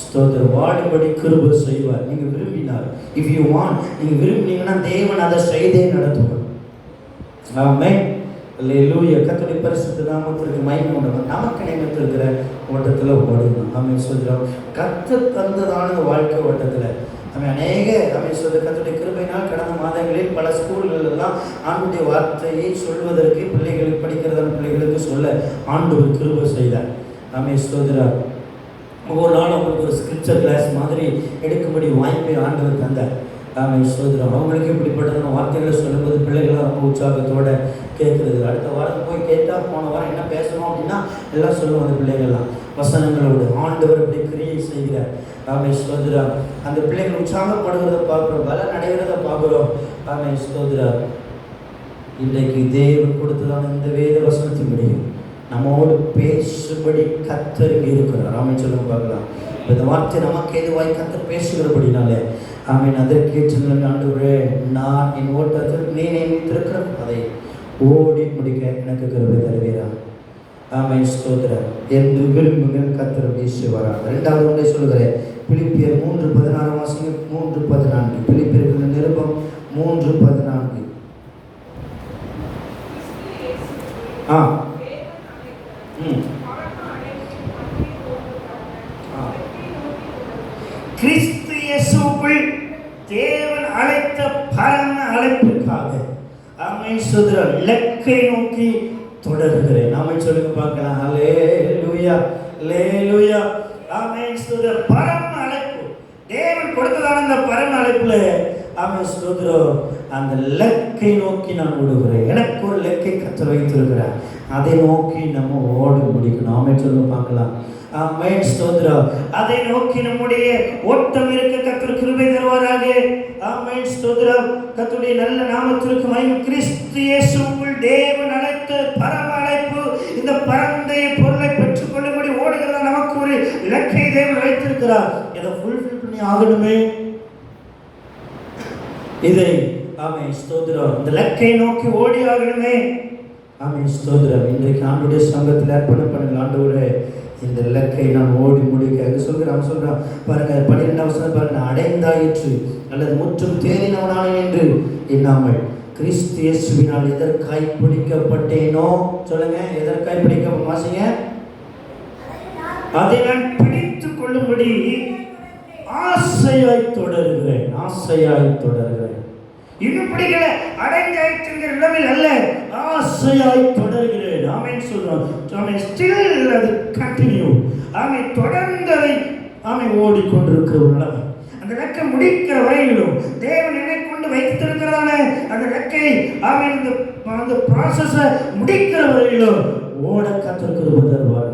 ஸ்தோத்திரம். வாடும்படி கிருபை செய்வார். நீங்க விரும்பினார், இஃப் யூ வாண்ட், நீங்க விரும்பினீங்கன்னா தேவன் அதை செய்தே நடத்துவார். ஆமென் அல்லேலூயா. கர்த்தருடைய பரிசுத்த நாமத்திற்கு மகிமை உண்டாகட்டும். நமக்கு நியமித்திருக்கிற ஓட்டத்தில் ஓடணும். ஆமென் ஸ்தோத்திரம். கர்த்தர் தந்ததான வாழ்க்கை ஓட்டத்தில் அவன் அநேக அவன் சொல்ல கர்த்தருடைய கிருபையினால் கடந்த மாதங்களில் பல ஸ்கூல்களெல்லாம் ஆண்டுடைய வார்த்தையை சொல்வதற்கு பிள்ளைகளுக்கு படிக்கிறதான பிள்ளைகளுக்கு சொல்ல ஆண்டவர் கிருபை செய்தார். ஆமென் ஸ்தோத்திரம். ஒவ்வொரு நாளும் அவங்களுக்கு ஒரு ஸ்கிரிப்சர் கிளாஸ் மாதிரி எடுக்கும்படி வாய்ப்பை ஆண்டவர் தந்தார். ஆமென் ஸ்தோத்திரம். அவங்களுக்கு இப்படிப்பட்டதான வார்த்தைகளை சொல்லும்போது பிள்ளைகளாம் ரொம்ப உற்சாகத்தோடு கேட்குறது. அடுத்த வாரம் போய் கேட்டால் போன வாரம் என்ன பேசணும் அப்படின்னா எல்லாம் சொல்லுவாங்க பிள்ளைகள்லாம் வசனங்களோடு. ஆண்டவர் அப்படி கிரியை செய்கிறார். ஆமென் ஸ்தோத்திரம். அந்த பிள்ளைகள் உற்சாகப்படுகிறத பார்க்குறோம், பலன் அடைகிறத பார்க்குறோம். ஆமென் ஸ்தோத்திரம். இன்றைக்கு தேவன் கொடுத்ததான இந்த வேத வசனத்தின் முடியும் நம்மோடு பேசும்படி கர்த்தர் இருக்கிறார். ஆமென் சொல்லுங்க பார்க்கலாம். இந்த வார்த்தை நமக்கு எதுவாய் கர்த்தர் பேசுகிறபடினாலே ஆமென். அதற்கேற்ற ஆண்டவரே, நான் என் ஓட்டத்தில் நீ நியமித்திருக்கிற அதை ஓடி முடிக்க எனக்கு கிருபை தருவீரா. ஆமென் ஸ்தோத்திரம். என்று விரும்புங்கள் கர்த்தர் பேசுவாராக. இரண்டாவது ஒன்றை சொல்லுகிறேன். பிலிப்பியர் 3:16 வாசிங்க. 3:14 பிலிப்பியர்கள் நிருபம் 3:14. கிறிஸ்து இயேசுவுக்குள் தேவன் அழைத்த பரம அழைப்புக்காக ஆமென் ஸ்தோத்திரம் இலக்கை நோக்கி தொடர்கிறேன். ஆமென் சொல்லுங்க பார்க்கலாம். அல்லேலூயா அல்லேலூயா. ஆமென் ஸ்தோத்திரம். பரம அழைப்பு தேவன் கொடுத்ததான இந்த பரம அழைப்புல ஆமென் ஸ்தோத்திரம் அந்த லக்கை நோக்கி நான் ஓடுகிறேன். எனக்கு ஒரு லக்கை கர்த்தர் வைத்திருக்கிறார். அதை நோக்கி நம்ம ஓடி முடிக்கணும். ஆமென் சொல்லுங்க பார்க்கலாம். ஆமென் ஸ்தோத்திரம். அதை நோக்கி நம்முடைய ஓட்டம் இருக்க கர்த்தர் கிருபை தருவாராக. ஆமென் ஸ்தோத்திரம். கர்த்தருடைய நல்ல நாமத்திற்கு மகிமை. கிறிஸ்து இயேசுவுக்குள் தேவன் அழைத்த பரம அழைப்பு. இந்த பரந்தைய பொருளை பெற்றுக் கொள்ளும்படி ஓடுகிறதா நமக்கு ஒரு இலக்கை தேவன் வைத்திருக்கிறார். இதை ஃபுல்ஃபில் பண்ணி ஆகணுமே. இதை ஆமென் ஸ்தோத்திரம். இந்த இலக்கை நோக்கி ஓடி ஆகணுமே. ஆமென் ஸ்தோத்திரம். இன்றைக்கு ஆண்டுடைய சங்கத்தில் அர்ப்பணம் பண்ணுங்க. ஆண்டவரே, இந்த இலக்கை நான் ஓடி முடிக்க சொல்கிறான். பாருங்க 12ஆம் வசனம் பாருங்க. அடைந்தாயிற்று அல்லது முற்றும் தேறினவனானேன் என்று எண்ணாமல் கிறிஸ்து இயேசுவினால் எதற்காய் பிடிக்கப்பட்டேனோ சொல்லுங்க. எதற்காய் பிடிக்க வாசிங்க. அதை நான் பிடித்துக் கொள்ளும்படி ஆசையாய் தொடர்கிறேன். ஆசையாய் தொடர்கிறேன். இன்னும் பிடிக்கல, அடைந்தாயிற்றுங்கிற நிலைமையில் அல்ல, ஆசையாய் தொடர்கிறேன். ஆமென் சொல்றோம். ஆமென் ஸ்டில் அது கண்டினியூ. ஆமென் தொடர்ந்ததை ஆமென் ஓடிக்கொண்டிருக்கிற நிலைமை. அந்த லக்கை முடிக்கிற வரையிலும் தேவன் என்னை கொண்டு வைத்திருக்கிறதான அந்த லக்கை ஆமென் அந்த ப்ராசஸை முடிக்கிற வரையிலும் ஓட கத்திருக்கிறது தருவார்.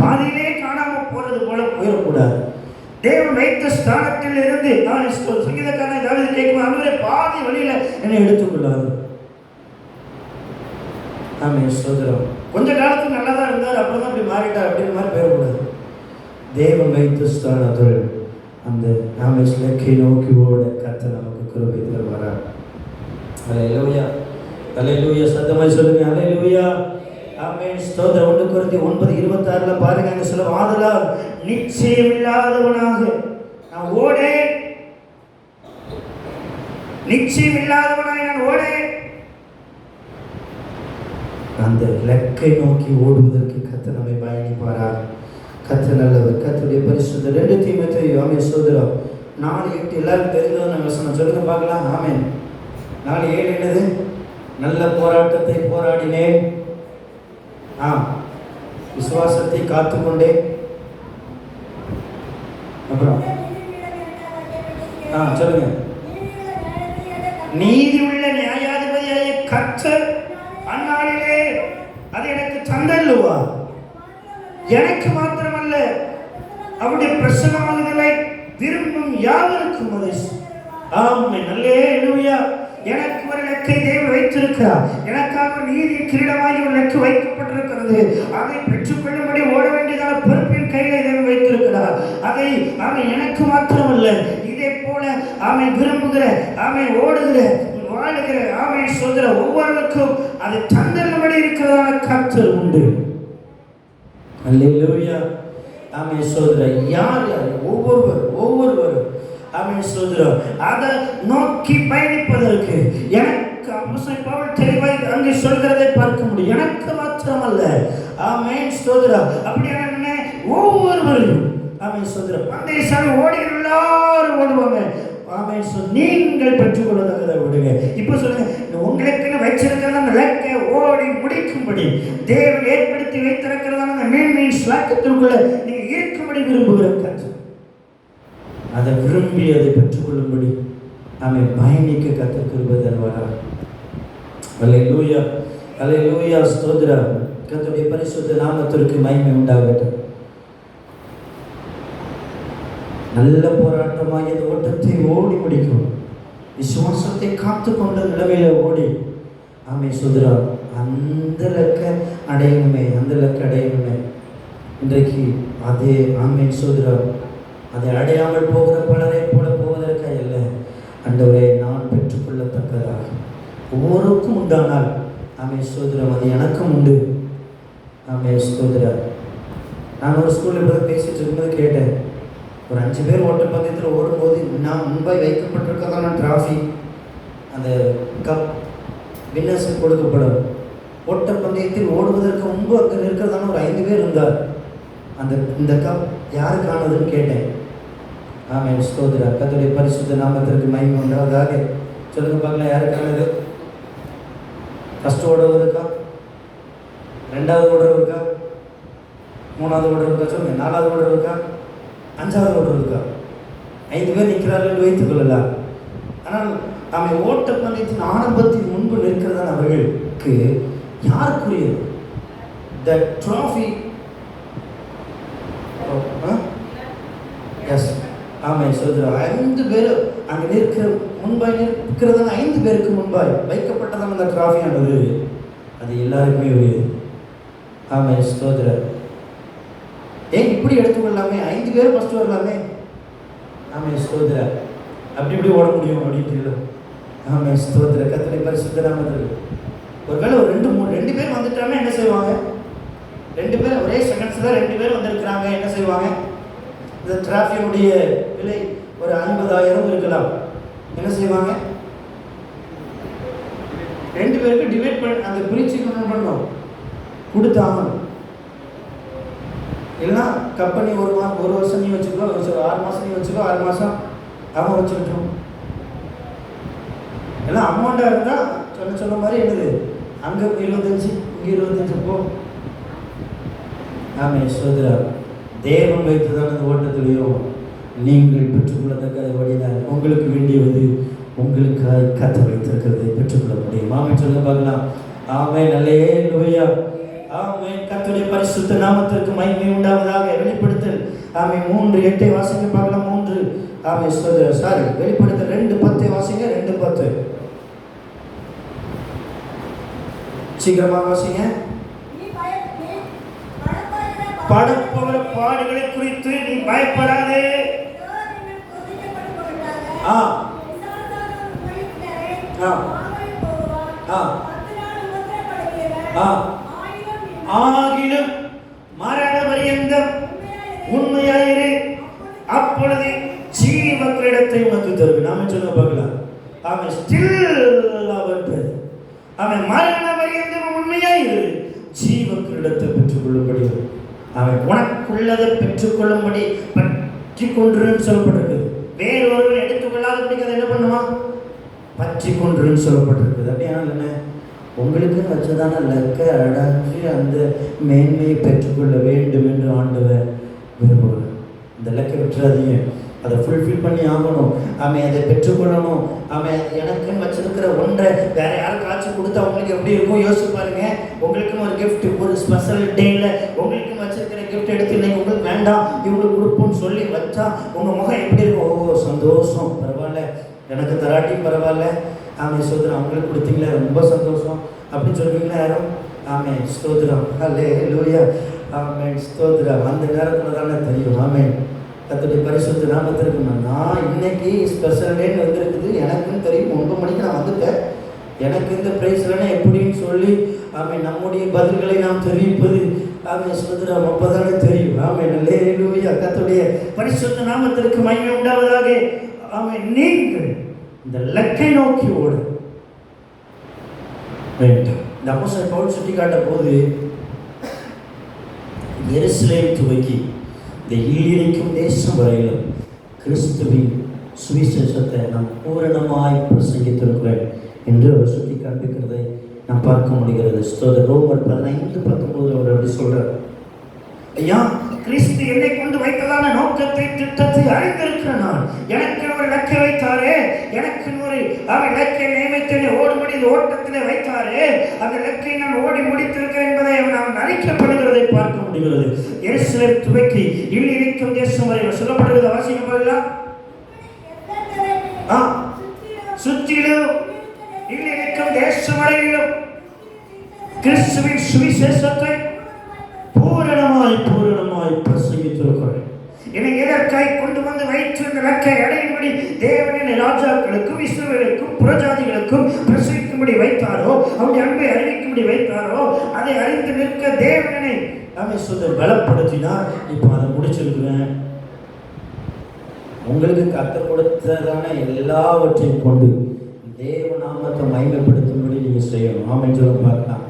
பாதியிலே காணாம போறது போல போயிடக்கூடாது. தேவன் வைத்த ஸ்தானத்தில் இருந்து நான் சங்கீதக்காரனை தாவீது கேட்கும், ஆண்டவரே பாதி வழியில என்னை எடுத்துக்கொள்ளாது. ஆமென் ஸ்தோத்திரம். கொஞ்ச காலத்துக்கு நல்லா தான் இருந்தார், அப்புறம் தான் அப்படி மாறிட்டார் அப்படின்ற மாதிரி போயிடக்கூடாது. தேவன் வைத்த ஸ்தானத்தில் அந்த ஆமென் இலக்கை நோக்கி ஓட கர்த்தர் நமக்கு கிருபை தருவார். அல்லேலூயா, அல்லேலூயா. சத்தமாய் சொல்லுங்க அல்லேலூயா. ஆமென் ஸ்தோத்திரம். 1 கொரிந்தியர் 9:26 பாருங்க. அங்க சொல்ல, ஆதலால் நிச்சயம் இல்லாதவனாக நான் ஓடேன். நிச்சயம் இல்லாதவனாக நான் ஓடேன். அந்த இலக்கை நோக்கி ஓடுவதற்கு கர்த்தர் நம்மை பயணிப்பாரா? கர்த்தர் நல்லவர். கர்த்தருடைய பரிசுத்த 2 தீமோத்தேயு ஆமென் ஸ்தோத்திரம் 4:8 எல்லாரும் தெரிந்தவன் வசனம் சொல்லுங்க பார்க்கலாம். ஆமென். 4:7 என்னது? நல்ல போராட்டத்தை போராடினேன், விசுவாசத்தை காத்துக்கொண்டேன். அப்புறம் சொல்லுங்க. நீதி உள்ள நியாயாதிபதியாகிய கர்த்தர் அந்நாளிலே அது எனக்கு தந்தல்லுவா. எனக்கு மாத்திரமல்ல, அவருடைய பிரசன்னமாகுதலை விரும்பும் யாவருக்கும் அது. ஆமென் அல்லேலூயா. எனக்கு ஒரு இலக்கை தேவன் வைத்திருக்கிறார். எனக்காக நீதி கிரீடமாகி ஒரு இலக்கு வைக்கப்பட்டிருக்கிறது. அதை பெற்றுக்கொள்ளும்படி ஓட வேண்டியதான பொறுப்பின் கையில தேவன் வைத்திருக்கிறார். அதை அவன் எனக்கு மாத்திரமல்ல, இதே போல அவன் விரும்புகிற, அவன் ஓடுகிற, வாழுகிற, அவன் சொல்கிற ஒவ்வொருவருக்கும் அது தந்தல்படி இருக்கிறதான கர்த்தர் உண்டு. அல்லேலூயா. ஆமென் சொல்கிற யார் யார் ஒவ்வொருவரும் ஆமென் சொல்கிறோம். அதை நோக்கி பயணிப்பதற்கு எனக்கு அப்போஸ்தலன் பவுல் தெளிவாய் அங்கே சொல்கிறதை பார்க்க முடியும். எனக்கு மாத்திரமல்ல, ஆமென் ஸ்தோத்திரம். அப்படியான ஒவ்வொருவரும் ஆமென் ஸ்தோத்திரம். பந்தய சாலை ஓடுகிற எல்லாரும் ஓடுவாங்க. ஆமென் சொல். நீங்கள் பெற்றுக்கொள்வதாக விடுங்க. இப்போ சொல்லுங்க, உங்களுக்குன்னு வச்சிருக்கிறத அந்த இலக்கை ஓடி முடிக்கும்படி தேவன் ஏற்படுத்தி வைத்திருக்கிறதான அந்த மேன்மையின் ஸ்லாக்கத்திற்குள்ள நீங்க இருக்கும்படி விரும்புகிற கர்த்தர் அதை விரும்பி அதை பெற்றுக்கொள்ளும்படி நாம பயணிக்க கர்த்தர் கிருபை தருவார். அல்லேலூயா, அல்லேலூயா. ஸ்தோத்திரம். கர்த்தருடைய பரிசுத்த நாமத்திற்கு மகிமை உண்டாகட்டும். நல்ல போராட்டமாக இந்த ஓட்டத்தை ஓடி முடிக்கும். விசுவாசத்தை காத்து கொண்ட நிலைமையில ஓடி ஆமென் ஸ்தோத்திரம். அந்த இலக்க அடையணுமே, அந்த இலக்க அடையணுமே. இன்றைக்கு அதே ஆமென் ஸ்தோத்திரம் அதை அடையாமல் போகிற பலரை போல போவதற்காக அல்ல, ஆண்டவரே நான் பெற்றுக்கொள்ளத்தக்கதாக ஒவ்வொருக்கும் உண்டானால் ஆமென் ஸ்தோத்திரம் அது எனக்கும் உண்டு. ஆமென் ஸ்தோத்திரம். நான் ஒரு ஸ்கூலில் போய் பேசிட்டு இருக்கும்போது கேட்டேன், ஒரு 5 பேர் ஓட்டப்பந்தயத்தில் ஓடும்போது நான் முன்பாய் வைக்கப்பட்டிருக்கதான டிராஃபி அந்த கப் வின்னர்ஸுக்கு கொடுக்கப்படும். ஓட்டப்பந்தயத்தில் ஓடுவதற்கு முன்பு அங்கே இருக்கிறதான ஒரு 5 பேர் இருந்தார். இந்த கப் யாருக்கானதுன்னு கேட்டேன். ஆமென் ஸ்தோத்திரம். கர்த்தருடைய பரிசுத்த நாமத்திற்கு மகிமை உண்டாவதாக. சொல்லுங்க பார்க்கலாம், யாருக்கானது? ஃபர்ஸ்ட் ஓடுறவருக்கா, 2வது ஓடுறவருக்கா, 3வது ஓடுறவருக்கா, சொல்லுங்க. 4வது ஓடுறவருக்கா, 5வது ஓடுறவருக்கா? 5 பேர் நிற்கிறார்கள் வைத்துக் கொள்ளலாம். ஆனால் அவன் ஓட்டப்பந்தயத்தின் ஆரம்பத்தின் முன்பு நிற்கிறதான் அவர்களுக்கு யாருக்குரியது? The trophy. எஸ், ஆமாம் சோதரா. 5 பேர் அங்கே நிற்கிற முன்பாய் நிற்கிறதான 5 பேருக்கு முன்பாய் வைக்கப்பட்டதான அந்த டிராஃபியானது அது எல்லாருக்குமே உரியது. ஆமாம் சோதரா. ஏன் இப்படி எடுத்துக்கொள்ளாமே? 5 பேர் ஃபஸ்ட்டு வரலாமே. ஆமாம் சோதரா. அப்படி இப்படி ஓட முடியும் அப்படின்னு. ஆமாம் ஸ்தோத்திர. கர்த்தருடைய பரிசுத்த நாமத்தில் ஒருவேளை ஒரு 2 பேர் வந்துட்டாங்கன்னா என்ன செய்வாங்க? 2 பேர் ஒரே செகண்ட்ஸில் 2 பேர் வந்திருக்கிறாங்க, என்ன செய்வாங்க? இந்த டிராஃபியுடைய விலை ஒரு 50,000 இருக்கலாம். என்ன செய்வாங்க? 2 பேருக்கு டிவைட் பண்ணி அந்த பிரிச்சு பண்ணணும், கொடுத்தாகணும். இல்லைன்னா கம்பெனி ஒரு வருஷம் நீ வச்சுக்கோ, 6 மாதம் நீ வச்சுக்கோ, 6 மாதம் அவன் வச்சுக்கிட்டோம். எல்லாம் அமௌண்ட்டாக இருந்தால் சொன்ன மாதிரி என்னது, அங்கே 25 இங்கே 25 போ. ஆமே சோதரா. தேவன் வைத்துதான் அந்த ஓட்டத்திலையும் நீங்கள் பெற்றுக்கொள்ளத்தக்க வழிதான் உங்களுக்கு வேண்டியது உங்களுக்காக கத்த வைத்திருக்கிறதை பெற்றுக்கொள்ள முடியும். ஆமே சொல்ல பார்க்கலாம். ஆமே அல்லேலூயா. ஆமே. கர்த்தருடைய பரிசுத்த நாமத்திற்கு மகிமை உண்டாவதாக. வெளிப்படுத்தல் ஆமே 3:8 வாசிங்க பார்க்கலாம். 3 ஆமே சோதரா. வெளிப்படுத்தல் 2:10 வாசிங்க. 2:10 சீக்கிரமாக வாசிங்க. படப்போகிற பாடுகளை குறித்து நீ பயப்படாதே. ஆகிலும் மரண பரியந்தம் உண்மையாயிரு, அப்பொழுது ஜீவக்கிரீடத்தை உனக்கு தருவேன். நாம சொல்ல பார்க்கலாம். அவன் ஸ்டில் அவன் மரண பரியந்தம் உண்மையாயிரு, ஜீவக்கிரீடத்தை பெற்றுக்கொள்ளும்படி அவன் உனக்குள்ளதை பெற்றுக்கொள்ளும்படி பற்றி கொன்றுன்னு சொல்லப்பட்டிருக்குது. வேறு ஒருவன் எடுத்துக்கொள்ளாதபடிக்கு அதை என்ன பண்ணுவான்? பற்றி கொன்றுன்னு சொல்லப்பட்டிருக்குது. அப்படியான என்ன உங்களுக்கு வச்சதான லக்க அடைஞ்சு அந்த மேன்மையை பெற்றுக்கொள்ள வேண்டும் என்று ஆண்டவர் விரும்புகிறார். இந்த லக்கை விட்டுறாதீங்க, அதை ஃபுல்ஃபில் பண்ணி ஆகணும். அவன் அதை பெற்றுக்கொள்ளணும். அவன் எனக்குன்னு வச்சிருக்கிற ஒன்றை வேற யாருக்காச்சும் கொடுத்தா உங்களுக்கு எப்படி இருக்கும் யோசிச்சு பாருங்க. உங்களுக்கும் ஒரு கிஃப்ட், ஒரு ஸ்பெஷல் டேல உங்களுக்கும் வச்சிருக்கிற கிஃப்ட் எடுத்து இன்னைக்கு உங்களுக்கு வேண்டாம் இவங்களுக்கு கொடுப்போம்னு சொல்லி வச்சா உங்கள் முகம் எப்படி இருக்கும்? ஓ சந்தோஷம், பரவாயில்ல, எனக்கு தராட்டியும் பரவாயில்ல, ஆமே சோதரம் அவங்களுக்கு கொடுத்தீங்களே ரொம்ப சந்தோஷம் அப்படின்னு சொல்லுவீங்களா யாரும்? ஆமே ஸ்தோத்திரம். அல்லேலூயா. ஆமே ஸ்தோத்திரம். அந்த நேரத்தில் தானே தெரியும். ஆமே கர்த்தருடைய பரிசுத்த நாமத்திற்கு நான் இன்னைக்கு ஸ்பெஷல் டேன்னு வந்திருக்குது, எனக்குன்னு தெரியும். 9 மணிக்கு நான் வந்துட்டேன், எனக்கு இந்த ப்ரைஸ் இல்லைன்னா எப்படின்னு சொல்லி ஆமே நம்முடைய பதில்களை நாம் தெரிவிப்பது ஆமே ஸ்தோத்திரம் அப்போதானே தெரியும். ஆமே அல்லேலூயா. கர்த்தருடைய பரிசுத்த நாமத்திற்கு மகிமை உண்டாவதாக. ஆமே நீங்கள் இந்த லக்கை நோக்கி ஓட வேண்டும். இந்த அப்போஸ்தலன் பவுல் சுட்டி காட்ட போது எருசலேம் துவக்கி இந்த இல்லிரிக்கும் தேசம் வரையிலும் கிறிஸ்துவின் சுவிசேஷத்தை நாம் பூரணமாய் பிரசங்கித்திருக்கிறேன் என்று அவர் சுட்டி காண்பிக்கிறதை நாம் பார்க்க முடிகிறது. ரோமர் 15:19 அவர் அப்படி சொல்றார். ஐயா, கிறிஸ்து என்னை கொண்டு வைத்ததான நோக்கத்தை திட்டத்தை அறிந்திருக்கிற நான் எனக்கு ஒரு லக்கை வைத்தாரே, எனக்கு ஒரு அவர் லக்கை நியமித்தனை ஓடும்படி ஓட்டத்திலே வைத்தாரே, அந்த லக்கை நான் ஓடி முடித்திருக்கிறேன் என்பதை அவன் அறிக்கப்படுகிறதை பார்க்க முடிகிறது. எருசலேம் துவக்கி இல்லிரிக்கும் தேசம் வரை சொல்லப்படுகிறது. வாசிக்கப்படலாம். சுற்றிலும் இல்லிரிக்கும் தேசம் வரையிலும் கிறிஸ்துவின் சுவிசேஷத்தை பூரணமாய் பிரசங்கித்திருக்கிறேன். என்னை எதற்காய் கொண்டு வந்து வைத்து இந்த லக்கை அடையும்படி தேவனின் ராஜாக்களுக்கும் இஸ்ரவேலுக்கும் புறஜாதிகளுக்கும் பிரசங்கிக்கும்படி வைத்தாரோ, அவருடைய அன்பை அறிவிக்கும்படி வைத்தாரோ, அதை அறிந்து நிற்க தேவனை அவன் சொல்ல பலப்படுத்தினார். இப்போ அதை முடிச்சிருக்கிறேன். உங்களுக்கு கற்றுக் கொடுத்ததான எல்லாவற்றையும் கொண்டு தேவ நாமத்தை மகிமைப்படுத்தும்படி நீங்கள் செய்யணும். ஆமென் சொல்ல பார்க்கலாம்.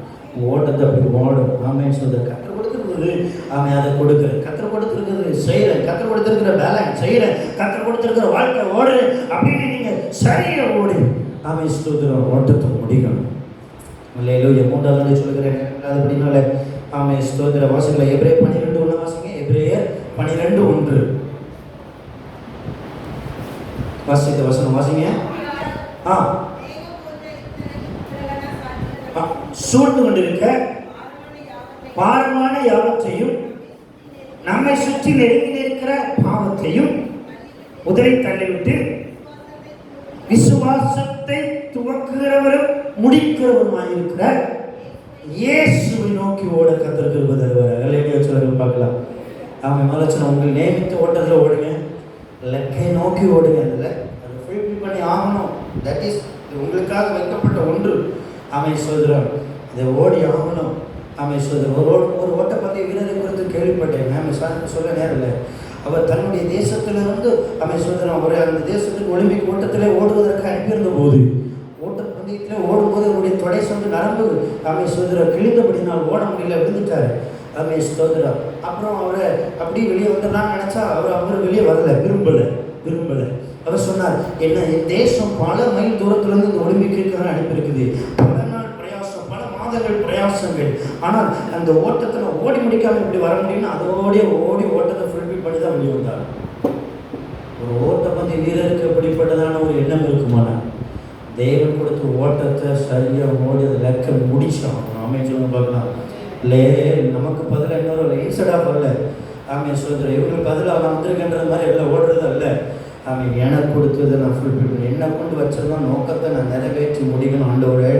ஓட்டத்தை அப்படி ஓடும். ஆமென் சொல்ல கற்றுக் கொடுத்துருக்குது, அவன் அதை கொடுக்குறேன். கற்றுக் கொடுத்துருக்குறது செய்கிறேன், கற்றுக் கொடுத்துருக்கிற வேலை செய்கிறேன், கற்றுக் கொடுத்துருக்கிற வாழ்க்கை ஓடுறேன் அப்படின்னு நீங்கள் சரியாக ஓடு. ஆமென் ஸ்தோத்திரம். ஓட்டத்தை முடிக்கணும். அல்லேலூயா. 3வது சொல்லுகிறேன் அப்படின்னால ஆமென் ஸ்தோத்திர. வாசிக்கல எபிரேயர் 12:1 வாசிங்க. எபிரேயர் 12:1 வாசித்த வசனம் வாசிங்க. சூழ்ந்து கொண்டிருக்க பாரமான யாவற்றையும் நம்மை சுற்றி நெருங்கி இருக்கிற பாவத்தையும் உதறி தள்ளிவிட்டு விசுவாசத்தை துவக்குகிறவரும் முடிக்கிறவருமாயிருக்கிற இயேசுவை நோக்கி ஓட கர்த்தர் கிருபை தருவார். சொல்ல பார்க்கலாம். அவங்க மலச்சனை உங்களை நியமித்து ஓட்டத்தில் ஓடுங்க, லக்கை நோக்கி ஓடுங்க. அதில் அதை ஃபுல்ஃபில் பண்ணி ஆகணும். தட் இஸ் உங்களுக்காக வைக்கப்பட்ட ஒன்று. ஆமை சோதரம் இதை ஓடி ஆகணும். ஆமை சோதரம் ஒரு ஓட்டப்பந்தய வீரரை குறித்து கேள்விப்பட்டேன். ஆமை சொல்ல நேரம் இல்லை. அவர் தன்னுடைய தேசத்திலிருந்து ஆமை சோதரம் அவரை அந்த தேசத்துக்கு ஒலிம்பிக் ஓட்டத்திலே ஓடுவதற்கு அனுப்பியிருந்த போது ஓட்டப்பந்தயத்தில் ஓடும்போது அவருடைய தொடை சொந்த நரம்பு ஆமை சோதரம் கிழிந்தபடினால் ஓட முடியல, விழுந்துட்டார். ஆமை சோதரம் அப்புறம் அவரை அப்படி வெளியே வந்துடலாம்னு நினச்சா அவர் வெளியே வரல, விரும்பலை. அவர் சொன்னார், என்ன என் தேசம் பல மைல் தூரத்துலேருந்து இந்த ஒலிம்பிக்கு அனுப்பியிருக்குது, பல நாள் பிரயாசம், பல மாதங்கள் பிரயாசங்கள், ஆனால் அந்த ஓட்டத்தில் ஓடி முடிக்காமல் இப்படி வர முடியும்னு அதோடைய ஓடி ஓட்டத்தை ஃபுல்ஃபில் பண்ணி தான் வெளியே வந்தார். ஒரு ஓட்டப்பந்தய வீரருக்கு எப்படிப்பட்டதான ஒரு எண்ணம் இருக்குமானா தேவன் கொடுத்த ஓட்டத்தை சரியாக ஓடி அதை லக்க முடிச்சோம். அமைச்சர் பார்க்கலாம் இல்லை, நமக்கு பதிலாக இன்னொரு இன்சடாக வரல. ஆமே சொல்கிறேன், இவங்களுக்கு பதிலாக அவன் வந்திருக்கின்ற மாதிரி எல்லாம் ஓடுறது அல்ல. அவன் எனக்கு கொடுத்ததை நான் ஃபுல்ஃபில் பண்ணி என்னை கொண்டு வச்சிருந்தான் நோக்கத்தை நான் நிறைவேற்றி முடிக்கணும் ஆண்டவரே.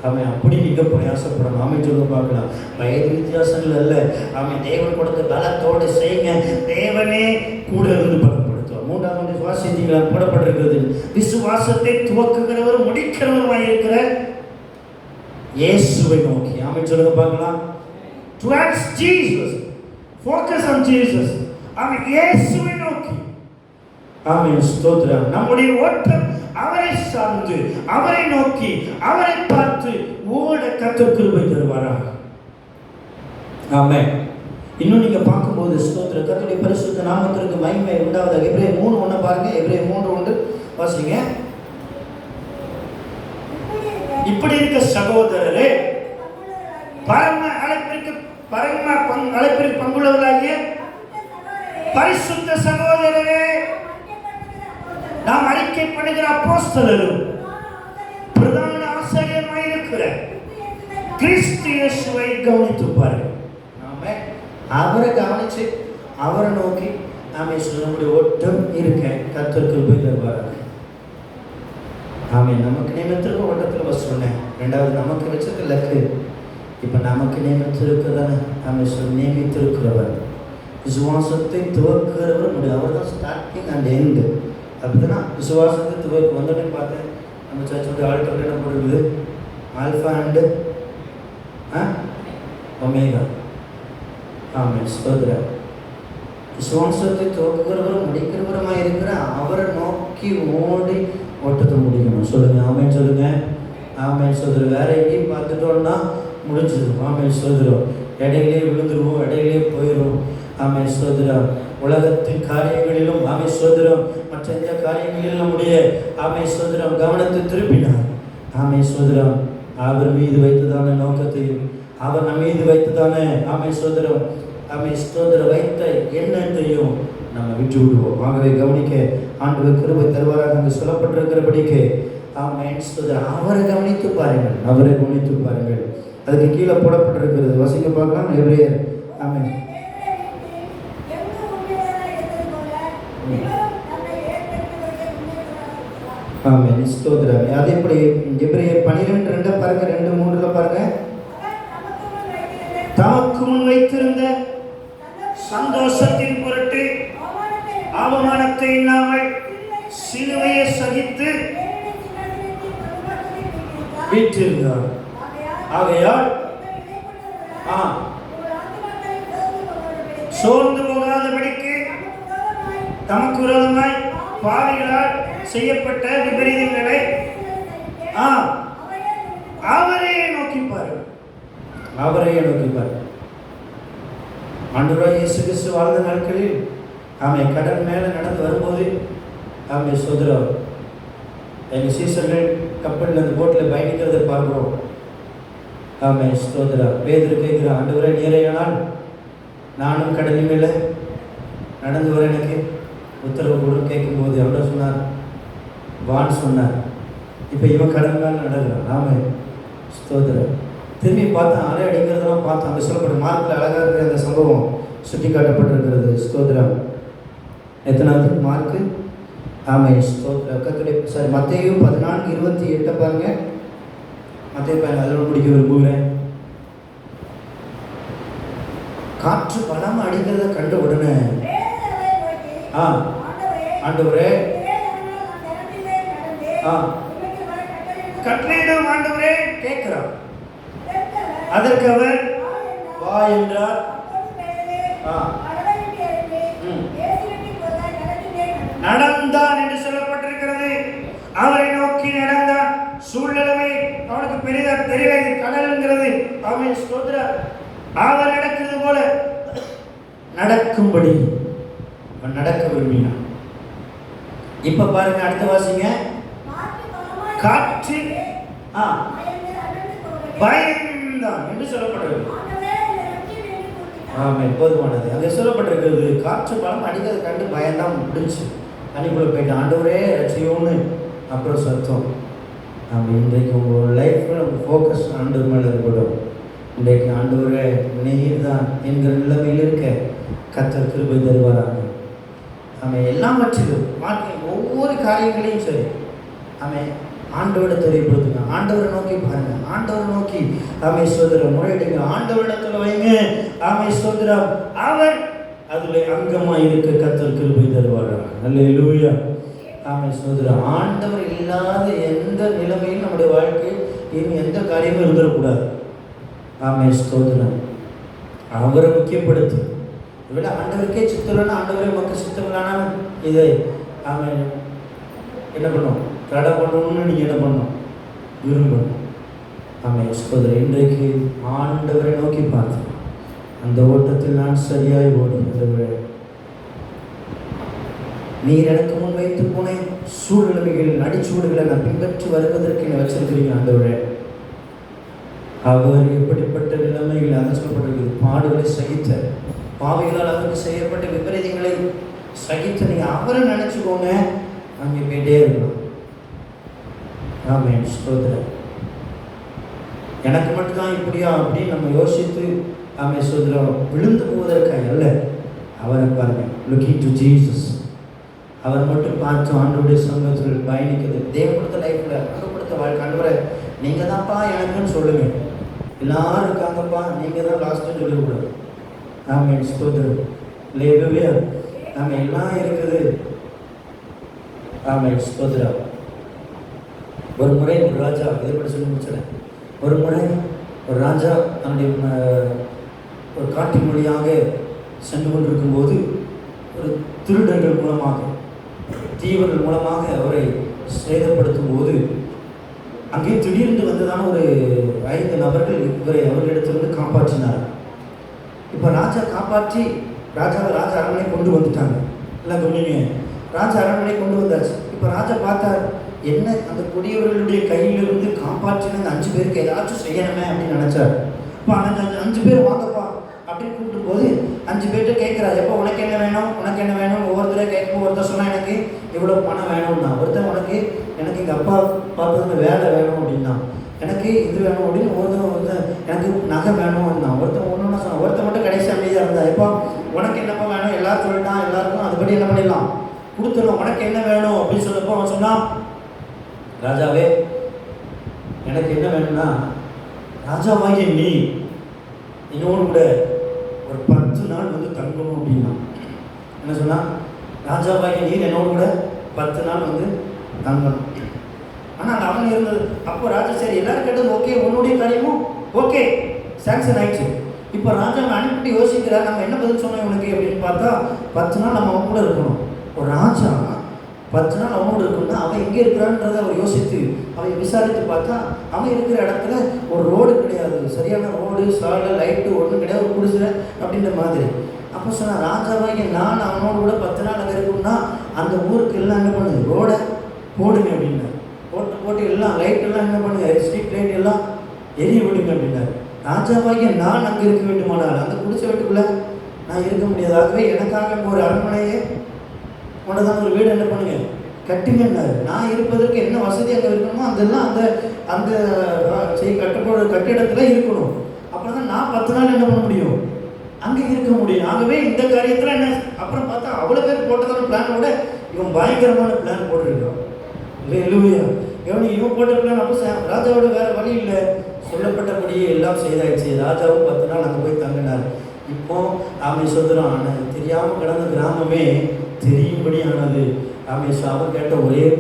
அவன் அப்படி நீங்கள் பிரயாசப்படணும். அவன் சொல்ல பார்க்கலாம், வயது வித்தியாசங்கள் அல்ல. அவன் தேவன் கொடுத்த பலத்தோடு செய்யுங்க, தேவனே கூட இருந்து பலப்படுத்துவார். மூன்றாவது வாசித்தீங்களா போடப்பட்டிருக்கிறது, விசுவாசத்தை துவக்குகிறவர் முடிக்கிறவருமாய் இருக்கிற இயேசுவை நோக்கி. அவன் சொல்லுங்க பார்க்கலாம், towards Jesus, focus on Jesus. அவன் இயேசுவை நோக்கி. ஆமென், ஸ்தோத்திரம். நம்முடைய ஓட்டம் அவரை சார்ந்து, அவரை நோக்கி, அவரை பார்த்து ஓட கர்த்தர் கிருபை தருவாராக. ஆமென். இன்னும் நீங்க பார்க்கும்போது ஸ்தோத்திரம், கர்த்தருடைய பரிசுத்த நாமத்திற்கு மகிமை உண்டாவதாக. எபிரேயர் 3:1 பாருங்க. எபிரேயர் 3:1 வாசிங்க. இப்படி இருக்க சகோதரரே, பரம அழைப்பிற்கு பங்குள்ளவர்களாகிய பரிசுத்த சகோதரரே, நாம் அறிக்கை பண்ணுகிற அப்போஸ்தலரும் பிரதான ஆசாரியருமாயிருக்கிற கிறிஸ்து இயேசுவை கவனித்து பாருங்கள். அவரை கவனிச்சு அவரை நோக்கி நாம நம்முடைய ஓட்டம் இருக்க கர்த்தர் கிருபை தருவாராக. ஆமென். நமக்கு நியமித்திருக்க ஓட்டத்தில் சொன்னேன். ரெண்டாவது நமக்கு வச்சது லக்கு. இப்போ நமக்கு நியமித்திருக்கிறதான நாம நியமித்திருக்கிறவர் விசுவாசத்தை துவக்கிறவர் முடியும். அவர் தான் ஸ்டார்டிங் அண்ட் எண்டு. அப்படிதான் விசுவாசத்தை துவக்கு வந்தோடனே பார்த்தேன். நம்ம சர்ச்சோட ஆல்டர் என்ன போடுறது, ஆல்ஃபா அண்டு ஒமேகா. ஆமென், ஸ்தோத்திரம். விசுவாசத்தை துவக்குகிறவரும் முடிக்கிறவருமாக இருக்கிற அவரை நோக்கி ஓடி ஓட்டத்தை முடிக்கணும். சொல்லுங்க ஆமென், சொல்லுங்க ஆமென். சோதரம் வேற எங்கேயும் பார்த்துட்டோம்னா முடிஞ்சிடும். ஆமென், சோதரம். இடையிலே விழுந்துருவோம், இடையிலே போயிடும். ஆமென், சோதரம். உலகத்தின் காரியங்களிலும் ஆமென் சோதரம், மற்ற எந்த காரியங்களிலும் நம்முடைய ஆமென் சோதரம் கவனத்தை திருப்பினார். ஆமென் சோதரம். அவர் மீது வைத்ததான நோக்கத்தையும் அவர் நம்ம மீது வைத்ததான ஆமென் சோதரம் ஆமென் சோதரம் வைத்த எண்ணத்தையும் நம்ம விட்டு விடுவோம். ஆகவே கவனிக்க ஆண்டவர் கிருபை தருவாராக அங்கு சொல்லப்பட்டிருக்கிறபடிக்கு ஆமென் சோதரம். அவரை கவனித்து பாருங்கள், அவரை கவனித்து பாருங்கள். அதுக்கு கீழே போடப்பட்டிருக்கிறது, வசிக்க பார்க்கலாம். எபிரேயர் ஆமென் ஆமென், ஸ்தோத்திரம். அதே எப்படி எபிரேயர் 12:2 பாருங்க, 2:3 பாருங்க. தமக்கு முன் வைத்திருந்த சந்தோஷத்தின் பொருட்டு அவமானத்தை இல்லாமல் சிலுவையை சகித்து வீற்றிருந்தார். ஆகையால் சோர்ந்து போகாதபடிக்கு தமக்கு விரோதமாய் பாவிகளால் செய்யப்பட்ட விபரீதங்களை அவரையே நோக்கிப்பார். அவரையே நோக்கிப்பார். ஆண்டவராகிய இயேசு கிறிஸ்து வாழ்ந்த நாட்களில் ஆமென் கடல் மேலே நடந்து வரும்போது ஆமென் சோதரம் எங்கள் சீசர்கள் கப்பலில் அந்த போட்டில் பயணிக்கிறதை பார்க்கிறோம். ஆமென் ஸ்தோத்திரம். பேதுரு கேட்கிற ஆண்டவரே நீரையானால் நானும் கடலின் மேலே நடந்து வர எனக்கு உத்தரவு கூட கேட்கும்போது அவர் சொன்னார், வான் சொன்னார். இப்போ இவன் கடன் மேலே நடக்கிறான். நாம ஸ்தோத்திரம். திரும்பி பார்த்தா அலை அடிக்கிறதெல்லாம் பார்த்து அங்கே சொல்லப்பட்ட மார்க்கில் அழகாக இருக்கிற அந்த சம்பவம் சுட்டி காட்டப்பட்டிருக்கிறது. ஸ்தோத்திரம். எத்தனாவது மார்க்கு? ஆமாம் ஸ்தோத்திரம். கத்துடைய மத்தேயு 14:28 பாருங்க. மத்தேயு அதோட பிடிக்க விரும்புகிறேன். காற்று பலம் அடிக்கிறத கண்ட உடனே ஆண்டவரே கட்டளையிடும் ஆண்டவரே கேட்கிறான். அதற்கு அவர் வா என்றார். நடந்தான் என்று சொல்லப்பட்டிருக்கிறது. அவரை நோக்கி நடந்தான். சூழ்நிலைமை அவனுக்கு பெரிதாக தெரியல, கடல்ங்கிறது. அவன் ஸ்தோத்திரம். அவர் நடக்கிறது போல நடக்கும்படி அவன் நடக்க விரும்பினான். இப்ப பாருங்க, அடுத்த வாசிங்க. காற்று பயந்தான் என்று சொல்லப்பட்டிருக்கு. ஆமா, போதுமானது. அங்கே சொல்லப்பட்டிருக்கிறது. காற்று பலம் அடிக்கிறத கண்டு பயந்தான் முடிஞ்சு தண்ணிக்குள்ள போயிட்டு ஆண்டவரே ரட்சியோன்னு அப்புறம் சத்தம். நம்ம இன்றைக்கு உங்களோட லைஃப்பில் நம்ம ஃபோக்கஸ் ஆண்டவர் மேலே இருக்கட்டும். இன்றைக்கு ஆண்டவரே நீர் தான் என்கிற நிலைமையில் இருக்க கர்த்தர் கிருபை தருவாராங்க. அவன் எல்லாவற்றிலும் ஒவ்வொரு காரியங்களையும் சரி அவன் ஆண்டவரை தெரியப்படுத்துங்க. ஆண்டவரை நோக்கி பாருங்க. ஆண்டவரை நோக்கி ஆமை சோதரம் முறையிடுங்க. ஆண்டவரிடத்துல வைங்க. ஆமை சோதரம் அவர் அதுல அங்கமா இருக்க கர்த்தர் கிருபை தருவாராங்க. அல்லேலூயா. ஆமை சோதரம். ஆண்டவர் இல்லாத எந்த நிலைமையும் நம்முடைய வாழ்க்கை இனி எந்த காரியமும் இருந்துடக்கூடாது. ஆமை ஸ்தோத்திரம். அவரை முக்கியப்படுத்து. இவள ஆண்டவருக்கே சித்தம்னா ஆண்டவரே மக்கள் சித்தங்களான இதை ஆமை என்ன பண்ணும்? தடை பண்ணணும்னு நீங்கள் என்ன பண்ணணும்? விரும்பணும். ஆமை ஸ்தோத்திரம். இன்றைக்கு ஆண்டவரை நோக்கி பார்த்து அந்த ஓட்டத்தில் நான் சரியாய் ஓடுகின்றவரே, நீர் எனக்கு முன் வைத்து போனேன் சூழ்நிலைகள் அடிச்சூடுகளை நான் பின்பற்றி வருவதற்கு என்ன வச்சிருக்கிறீங்க ஆண்டவரே. அவர் எப்படிப்பட்ட நிலைமைகள் அதை சொல்லப்பட்டிருக்கிறது. பாடுகளை சகித்த பாவைகளால் அவருக்கு செய்யப்பட்ட விபரீதங்களை சகித்த நீங்கள் அவரை நினச்சிக்கோங்க. அங்கே போயிட்டே இருக்கலாம். ஆமென் ஸ்தோத்திரம். எனக்கு மட்டும்தான் இப்படியா அப்படின்னு நம்ம யோசித்து ஆமென் ஸ்தோத்திரம் விழுந்து போவதற்காக அல்ல. அவரை பாருங்க. Looking to Jesus. அவர் மட்டும் பார்த்து ஆண்டவருடைய சமூகத்தில் பயணிக்கிறது. தேவன் கொடுத்த லைஃப்பில் அவர் கொடுத்த வாழ்க்கை. ஆண்டவரை நீங்கள் தான்ப்பா எனக்குன்னு சொல்லுங்க. எல்லாரும் இருக்காங்கப்பா, நீங்கள் தான் லாஸ்ட்டுன்னு சொல்லக்கூடாது. ஆமென் ஸ்தோத்திரம். அல்லேலூயா. நம்ம எல்லாம் இருக்குது. ஆமென் ஸ்தோத்திரம். ஒரு முறை ஒரு ராஜா, இதை பற்றி சொல்லி முடிச்சிடறேன். ஒரு முறை ஒரு ராஜா தன்னுடைய ஒரு காட்டின் மொழியாக சென்று கொண்டிருக்கும்போது ஒரு திருடர்கள் மூலமாக தீவர்கள் மூலமாக அவரை சேதப்படுத்தும் போது அங்கே திடீர்னு வந்ததான ஒரு 5 நபர்கள் இவரை அவர்களிடத்திலிருந்து காப்பாற்றினார். இப்போ ராஜா காப்பாற்றி ராஜா அரண்மனை கொண்டு வந்துட்டாங்க. எல்லாம் சொன்னீங்க. ராஜா அரண்மனை கொண்டு வந்தாச்சு. இப்போ ராஜா பார்த்தார், என்ன அந்த கொடியவர்களுடைய கையிலிருந்து காப்பாற்றின அந்த 5 பேருக்கு ஏதாச்சும் செய்யணுமே அப்படின்னு நினச்சார். இப்போ அந்த 5 பேர் வாங்கப்பா அப்படின்னு கூப்பிடும் போது 5 பேர்கிட்ட கேட்குறாரு, எப்போ உனக்கு என்ன வேணும், உனக்கு என்ன வேணும். ஒவ்வொருத்தரே கேட்கும். ஒருத்தர் சொன்னால் எனக்கு இவ்வளோ பணம் வேணும்னா, ஒருத்தர் உனக்கு எனக்கு எங்கள் அப்பா பார்த்ததுக்கு வேலை வேணும் அப்படின்னா, எனக்கு இது வேணும் அப்படின்னு ஒருத்தர் எனக்கு நகை வேணும் அப்படின்னா, ஒருத்தர் ஒன்று சொன்னான். ஒருத்தர் மட்டும் கடைசி அமைதியாக இருந்தா, எப்போ உனக்கு என்னப்பா வேணும் எல்லாரும் சொல்லிட்டான். எல்லாருக்கும் அதுபடி என்ன பண்ணிடலாம் கொடுத்துடலாம். உனக்கு என்ன வேணும் அப்படின்னு சொல்லப்போ அவன் சொன்னான், ராஜாவே எனக்கு என்ன வேணும்னா ராஜாவாகிய நீ என்னோடு கூட ஒரு 10 நாள் வந்து தங்கணும் அப்படின்னா. என்ன சொன்னா, ராஜாவாகிய நீர் என்னோடு கூட 10 நாள் வந்து தங்கணும். ஆனால் அவன் இருந்தது. அப்போ ராஜா சரி எல்லாரும் கேட்டது ஓகே, உன்னுடைய காரியமும் ஓகே சாங்ஷன் ஆயிடுச்சு. இப்போ ராஜா அனுப்பிட்டு யோசிக்கிறார், நம்ம என்ன பதில் சொன்னோம் இவனுக்கு அப்படின்னு பார்த்தா 10 நாள் நம்ம அவன் கூட இருக்கணும். ஒரு ராஜா 10 நாள் அவனோடு இருக்கணும்னா அவன் எங்கே இருக்கிறான்றதை அவர் யோசித்து அவன் விசாரித்து பார்த்தா அவன் இருக்கிற இடத்துல ஒரு ரோடு கிடையாது, சரியான ரோடு சாலை லைட்டு ஒன்றும் கிடையாது, ஒரு குடிசை அப்படின்ற மாதிரி. அப்போ சொன்னால் ராஜாவாகி நான் அவனோடு கூட 10 நாள் அங்கே இருக்கணும்னா அந்த ஊருக்கு எல்லாம் என்ன பண்ணுது, ரோடை போடுங்க அப்படின்னா. போட்டு எல்லாம் லைட்டெல்லாம் என்ன பண்ணுங்க, ஸ்ட்ரீட் லைட் எல்லாம் எரிய விடுங்க அப்படின்னாரு. ராஜாவாகி நான் அங்கே இருக்க வேண்டுமானால் அந்த குடிசை வீட்டுக்குள்ளே நான் இருக்க முடியாது. ஆகவே எனக்காக ஒரு அரண்மனையே உனதான் ஒரு வீடு என்ன பண்ணுங்க கட்டுங்கன்னாரு. நான் இருப்பதற்கு என்ன வசதி அங்கே இருக்கணுமோ அதெல்லாம் அந்த அந்த கட்டிடத்தில் இருக்கணும். அப்புறம் தான் நான் 10 நாள் என்ன பண்ண முடியும், அங்கே இருக்க முடியும். ஆகவே இந்த காரியத்தில் என்ன, அப்புறம் பார்த்தா அவ்வளோ பேர் போட்டதான பிளானோட இவன் பயங்கரமான பிளான் போட்டிருக்கான். இல்லையா இவன் போட்ட பிளான். அப்போ ராஜாவோட வேற வழி இல்லை, சொல்லப்பட்டபடியே எல்லாம் செய்தாயிடுச்சு. ராஜாவும் 10 நாள் அங்கே போய் தங்கினார். இப்போ ஆமை சொல்கிறான், தெரியாமல் கிடந்த கிராமமே தெரியும்படியானது. ஆமை அவன் கேட்ட ஒரே ஒரு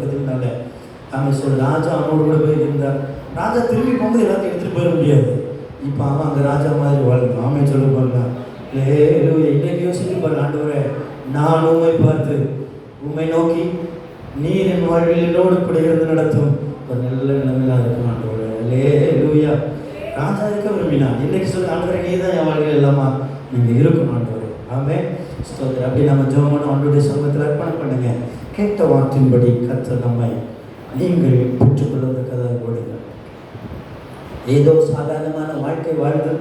பதில்னால ஆமை சொல் ராஜா அவனோடு கூட போய் இருந்தார். ராஜா திரும்பி போகும்போது எல்லாத்தையும் எடுத்துகிட்டு போயிட முடியாது. இப்போ அவன் அங்கே ராஜா மாதிரி வாழ்ந்தான். ஆமை சொல்ல பாருங்க, இன்னைக்கு யோசிச்சு பாருங்க, ஆண்டவரே நான் உண்மை பார்த்து உண்மை நோக்கி நீர் என் வாழ்வில் என்னோடு கூட இருந்து நடத்தும் ஒரு நல்ல நிலைமையாக இருக்கும் ஆண்டவரே. அல்லேலூயா. ராஜா இருக்க விரும்பினான். இன்னைக்கு சொல்ல ஆண்டவரே நீ தான் என் வாழ்வில் எல்லாமா நீங்கள் இருக்கணும் ஆண்டவரே. ஆமென். ஸ்தோத்திரம். அப்படி நம்ம ஜெபம் ஆண்டவருடைய சமூகத்தில் அர்ப்பணம் பண்ணுங்க. கேட்ட வார்த்தையின்படி கர்த்தர் நம்மை நீங்கள் பெற்றுக்கொள்வதற்காக கொடுங்க. ஏதோ சாதாரணமான வாழ்க்கை வாழ்ந்து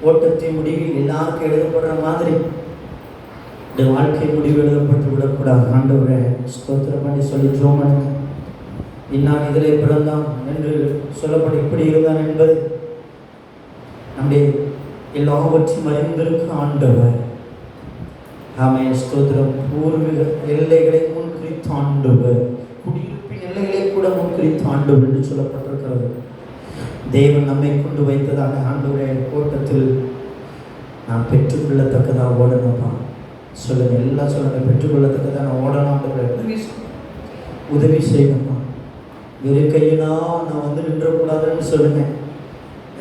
ஓட்டத்தின் முடிவில் எல்லாருக்கும் எழுதப்படுற மாதிரி இந்த வாழ்க்கை முடிவு எழுதப்பட்டு விடக்கூடாது. ஆண்டவரே ஸ்தோத்திரம் பண்ணி சொல்லி ஜோமன் இன்னான் இதிலே பிறந்தான் என்று சொல்லப்பட இப்படி இருந்தான் என்பது நம்முடைய எல்லாவற்றையும் அறிந்திருக்கும் ஆண்டவர். ஆமென். ஸ்தோத்திரம். பூர்வீக எல்லைகளை முன்குறித்த ஆண்டவர், குடியிருப்பின் எல்லைகளை கூட முன்குறித்த ஆண்டவர் என்று சொல்லப்பட்டிருக்கிறது. தேவன் நம்மை கொண்டு வைத்ததான ஆண்டவருடைய ஓட்டத்தில் நான் பெற்றுக்கொள்ளத்தக்கதாக ஓடணும்ப்பா. சொல்லுங்க, எல்லாம் சொல்லுங்க, பெற்றுக்கொள்ளத்தக்கதாக நான் ஓடணும். உதவி செய்யணும்ப்பா. வெறும் கையினா நான் வந்து நின்றக்கூடாதுன்னு சொல்லுங்க.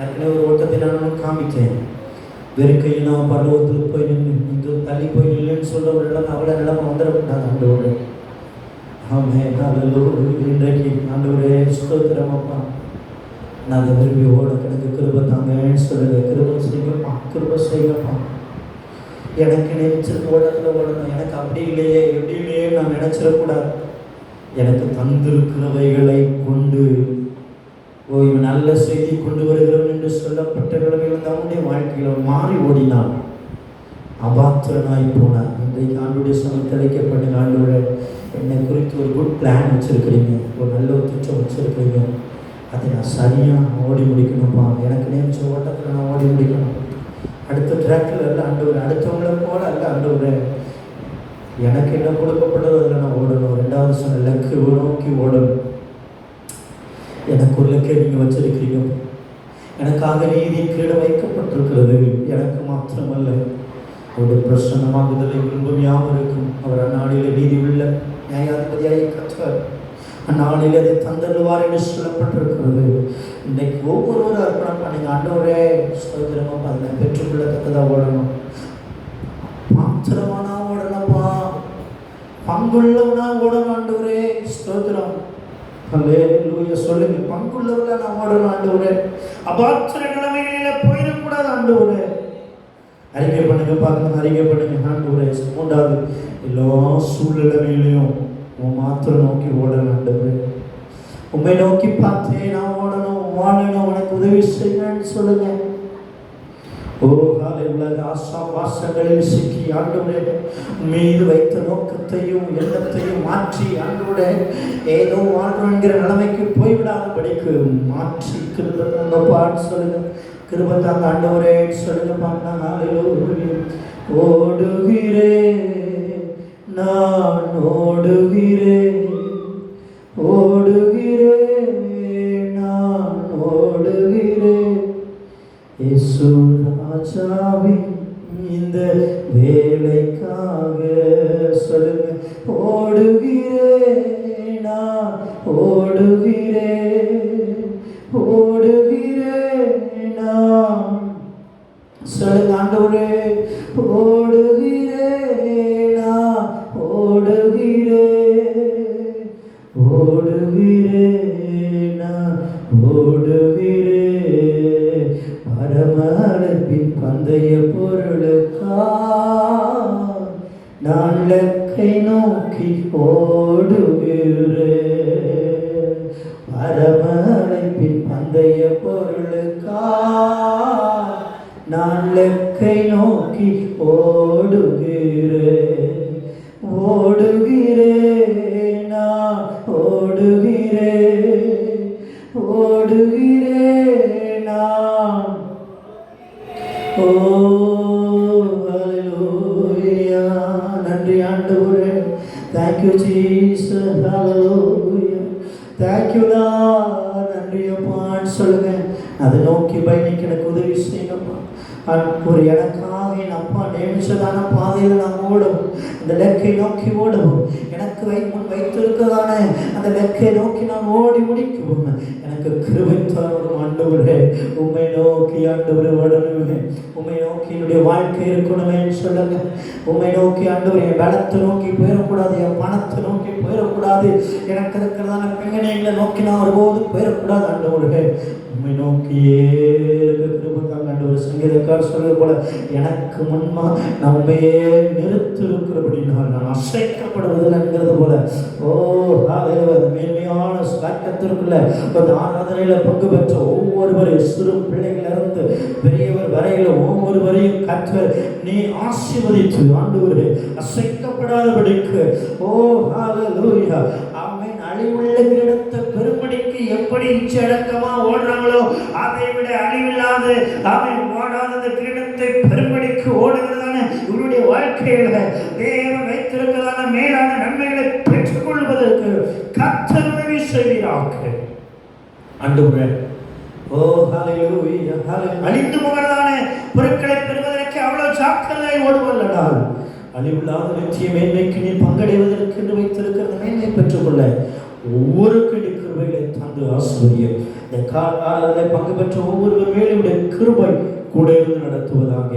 ஏற்கனவே ஒரு ஓட்டத்தை நான் காமித்தேன். வெறும் கையினா பருவத்தில் போய் நின்று இது தள்ளி போய் நில்லுன்னு சொல்ல ஒரு இடம் அவ்வளோ நிலைமை வந்துடக்கூடாது ஆண்டவரே. ஆமென். இன்றைக்கு ஆண்டவரே ஸ்தோத்திரமாப்பா. நான் அதை விரும்பி ஓட கிடக்கு கிருபை தாங்கன்னு சொல்லுங்க. கிருபை செய்யப்பா. எனக்கு நினைச்சிருக்க ஓடத்தில் ஓடணும். எனக்கு அப்படி இல்லையே எப்படி இல்லையே நான் நினைச்சிடக்கூடாது. எனக்கு தந்திருக்கிறவைகளை கொண்டு இவன் நல்ல செய்தி கொண்டு வருகிறவன் என்று சொல்லப்பட்ட நிலைமையில் அவனுடைய வாழ்க்கையில் மாறி ஓடினான். அபாத்திரனாய் போனான். இன்றைக்கு ஆண்டுடைய சமயத்தில் அழைக்கப்பட்ட ஆண்டோட என்னை குறித்து ஒரு குட் பிளான் வச்சுருக்கிறீங்க, ஒரு நல்ல ஒரு திட்டம் வச்சுருக்கிறீங்க. அதை நான் சரியாக ஓடி முடிக்கணும்ப்பா. எனக்கு நினைச்ச ஓட்டத்தில் நான் ஓடி முடிக்கணும். அடுத்த ட்ராக்கில் இல்லை ஆண்டவர், அடுத்தவங்களை போல அல்ல ஆண்டவர். எனக்கு என்ன கொடுக்கப்பட்டதோ அதில் நான் ஓடணும். 2வது சொன்ன இலக்கு நோக்கி ஓடணும். எனக்கு ஒரு இலக்கை நீங்கள் வச்சிருக்கிறீங்க. எனக்காக நீதி கீழே வைக்கப்பட்டிருக்கிறது. எனக்கு மாத்திரமல்ல, அவருடைய பிரசன்னமாகுதலை விரும்பும் யாவும் இருக்கும். அவர் அந்நாளில் நீதி உள்ள நியாயாதிபதியாக கற்றார். அந்நாளில் அதை தந்தருவார் என்று சொல்லப்பட்டிருக்கிறது. இன்றைக்கு ஒவ்வொருவரும் அர்ப்பணம் பண்ணீங்க. ஆண்டவரே சோதரமாக அதில் பெற்றுக்கொள்ளத்தக்கதாக ஓடணும். மாத்திரமானா ஓடணும்ப்பா, பங்குள்ளவனா ஓடணும் ஆண்டவரே. ஸ்தோத்திரம். அல்லேலூயா. சொல்லுங்க, பங்குள்ளவனா நான் ஓடணும் ஆண்டவரே. அபாத்திர நிலைமையில போயிடக்கூடாது ஆண்டவரே. அறிக்கை பண்ணுங்க, பார்க்கலாம், அறிக்கை பண்ணுங்க ஆண்டவரே. 3வது, எல்லா சூழ்நிலையிலையும் உன் மாத்திரம் நோக்கி ஓடணும் ஆண்டவரே. உண்மை நோக்கி பார்த்தேன் நான் ஓடணும், வாழணும், உனக்கு உதவி செய்யணும்னு சொல்லுங்க. ஓ காலை உலக ஆசாபாசங்களில் சிக்கி ஆண்டவரே மீது வைத்த நோக்கத்தையும் எண்ணத்தையும் மாற்றி ஆண்டவரே ஏதோ வாழ்றோம் என்கிற நிலைமைக்கு போய்விடாதபடிக்கு மாற்றி கிருபை பாட்டு சொல்லுங்க. கிருபை தாங்க ஆண்டவரே சொல்லுங்க. பாருங்க, ஓடுகிறேன் நான் ஓடுகிறேன், ஓடுகிறேன் நான் ஓடுகிறேன் இயேசு ராஜாவின் இந்த வேலைக்காக. சொல்லுங்க, ஓடுகிறேன் நான் ஓடுகிறேன், ஓடுகிறேன் நான். சொல்லுங்க ஆண்டவரே, ஓடுகிறேன் நான் ஓடுகிறேன், ஓடுகிறேன் நான் ஓடுகிறேன் பரமழைப்பின் பந்தய பொருளுக்கா நான் லக்கை நோக்கி ஓடுகிறேன். பரமழைப்பின் பந்தய பொருளுக்கா நான் லக்கை நோக்கி ஓடுகிறேன், ஓடுகிறேன் ஆண்டவரே. Thank you Jesus. Hallelujah. Thank you Lord. நன்றி அப்பான்னு சொல்லுங்க. அதை நோக்கி பயணிக்க எனக்கு உதவி செய்யணும்ப்பா. ஒரு எனக்காக என் அப்பா நியமிச்சதான பாதையில் நாம் ஓடவும், அந்த லெக்கை நோக்கி ஓடவும், எனக்கு முன் வைத்திருக்கிறதான அந்த லெக்கை நோக்கி நான் ஓடி முடிக்கவும் எனக்கு கிருபை தரும் ஆண்டவரே. உம்மை நோக்கி ஆண்டவரே ஓடணுமே, உம்மை நோக்கி என்னுடைய வாழ்க்கை இருக்கணுமே சொல்லுங்க. உம்மை நோக்கி ஆண்டவரே, என் பலத்தை நோக்கி போயிடக்கூடாது, என் பணத்தை நோக்கி போயிடக்கூடாது, எனக்கு இருக்கிறதான பின்னணிகளை நோக்கி நான் ஒருபோது போயிடக்கூடாது ஆண்டவரே. உம்மை நோக்கியே கிருபைக்காக ஆண்டவர் சங்கீதக்காரர் சொல்வது போல எனக்கு முன்மா நம்மையே நிறுத்திருக்கிறபடி நான் அசைக்கப்படுவதில்லை என்கிறது போல. ஓ ஹalleluya. மேன்மையான சாட்சியத்திற்குள்ள அந்த ஆராதனையில் பங்கு பெற்ற ஒவ்வொருவரையும், சிறு பிள்ளைகளிலிருந்து பெரியவர் வரையில் ஒவ்வொருவரையும் கர்த்தர் நீ ஆசீர்வதித்து ஆண்டவரே அசைக்கப்படாதபடிக்கு. ஓ ஹalleluya. ஆமென். அழிவுள்ள கிரீடத்தை பெரும்படிக்கு எப்படி இச்சடக்கமா ஓடுறாங்களோ அதை விட அழிவில்லாத ஆமென் ஓடாத கிரீடத்தை பெரும்படிக்கு ஓடுகிறதான இவருடைய வாழ்க்கையில தேவன் வைத்திருக்கிறதான மேலான நன்மைகளை பெற்றுக் கொள்வதற்கு கர்த்தர் உதவி செய்வீராக ஆண்டவரே. ஓ ஹalleluya. அழிந்து போகிறதான பொருட்களை பெறுவதற்கு அவ்வளவு ஜாக்கிரதையாய் ஓடுவல்லடால் அழிவில்லாத நித்திய மேன்மைக்கு நீ பங்கடைவதற்கு என்று வைத்திருக்கிற மேன்மை பெற்றுக்கொள்ள ஒவ்வொரு கிருபைகளை தந்து ஆசீர்வதியும். இந்த காலையிலே பங்கு பெற்ற ஒவ்வொரு மேலுடைய கிருபை கூட இருந்து நடத்துவதாக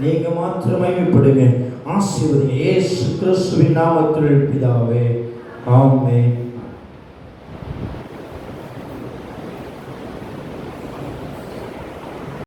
நீங்க மாத்திரம் மகிமைப்படுங்க. ஆசீர்வதிங்க. இயேசு கிறிஸ்துவின் நாமத்தில் பிதாவே. ஆமென்.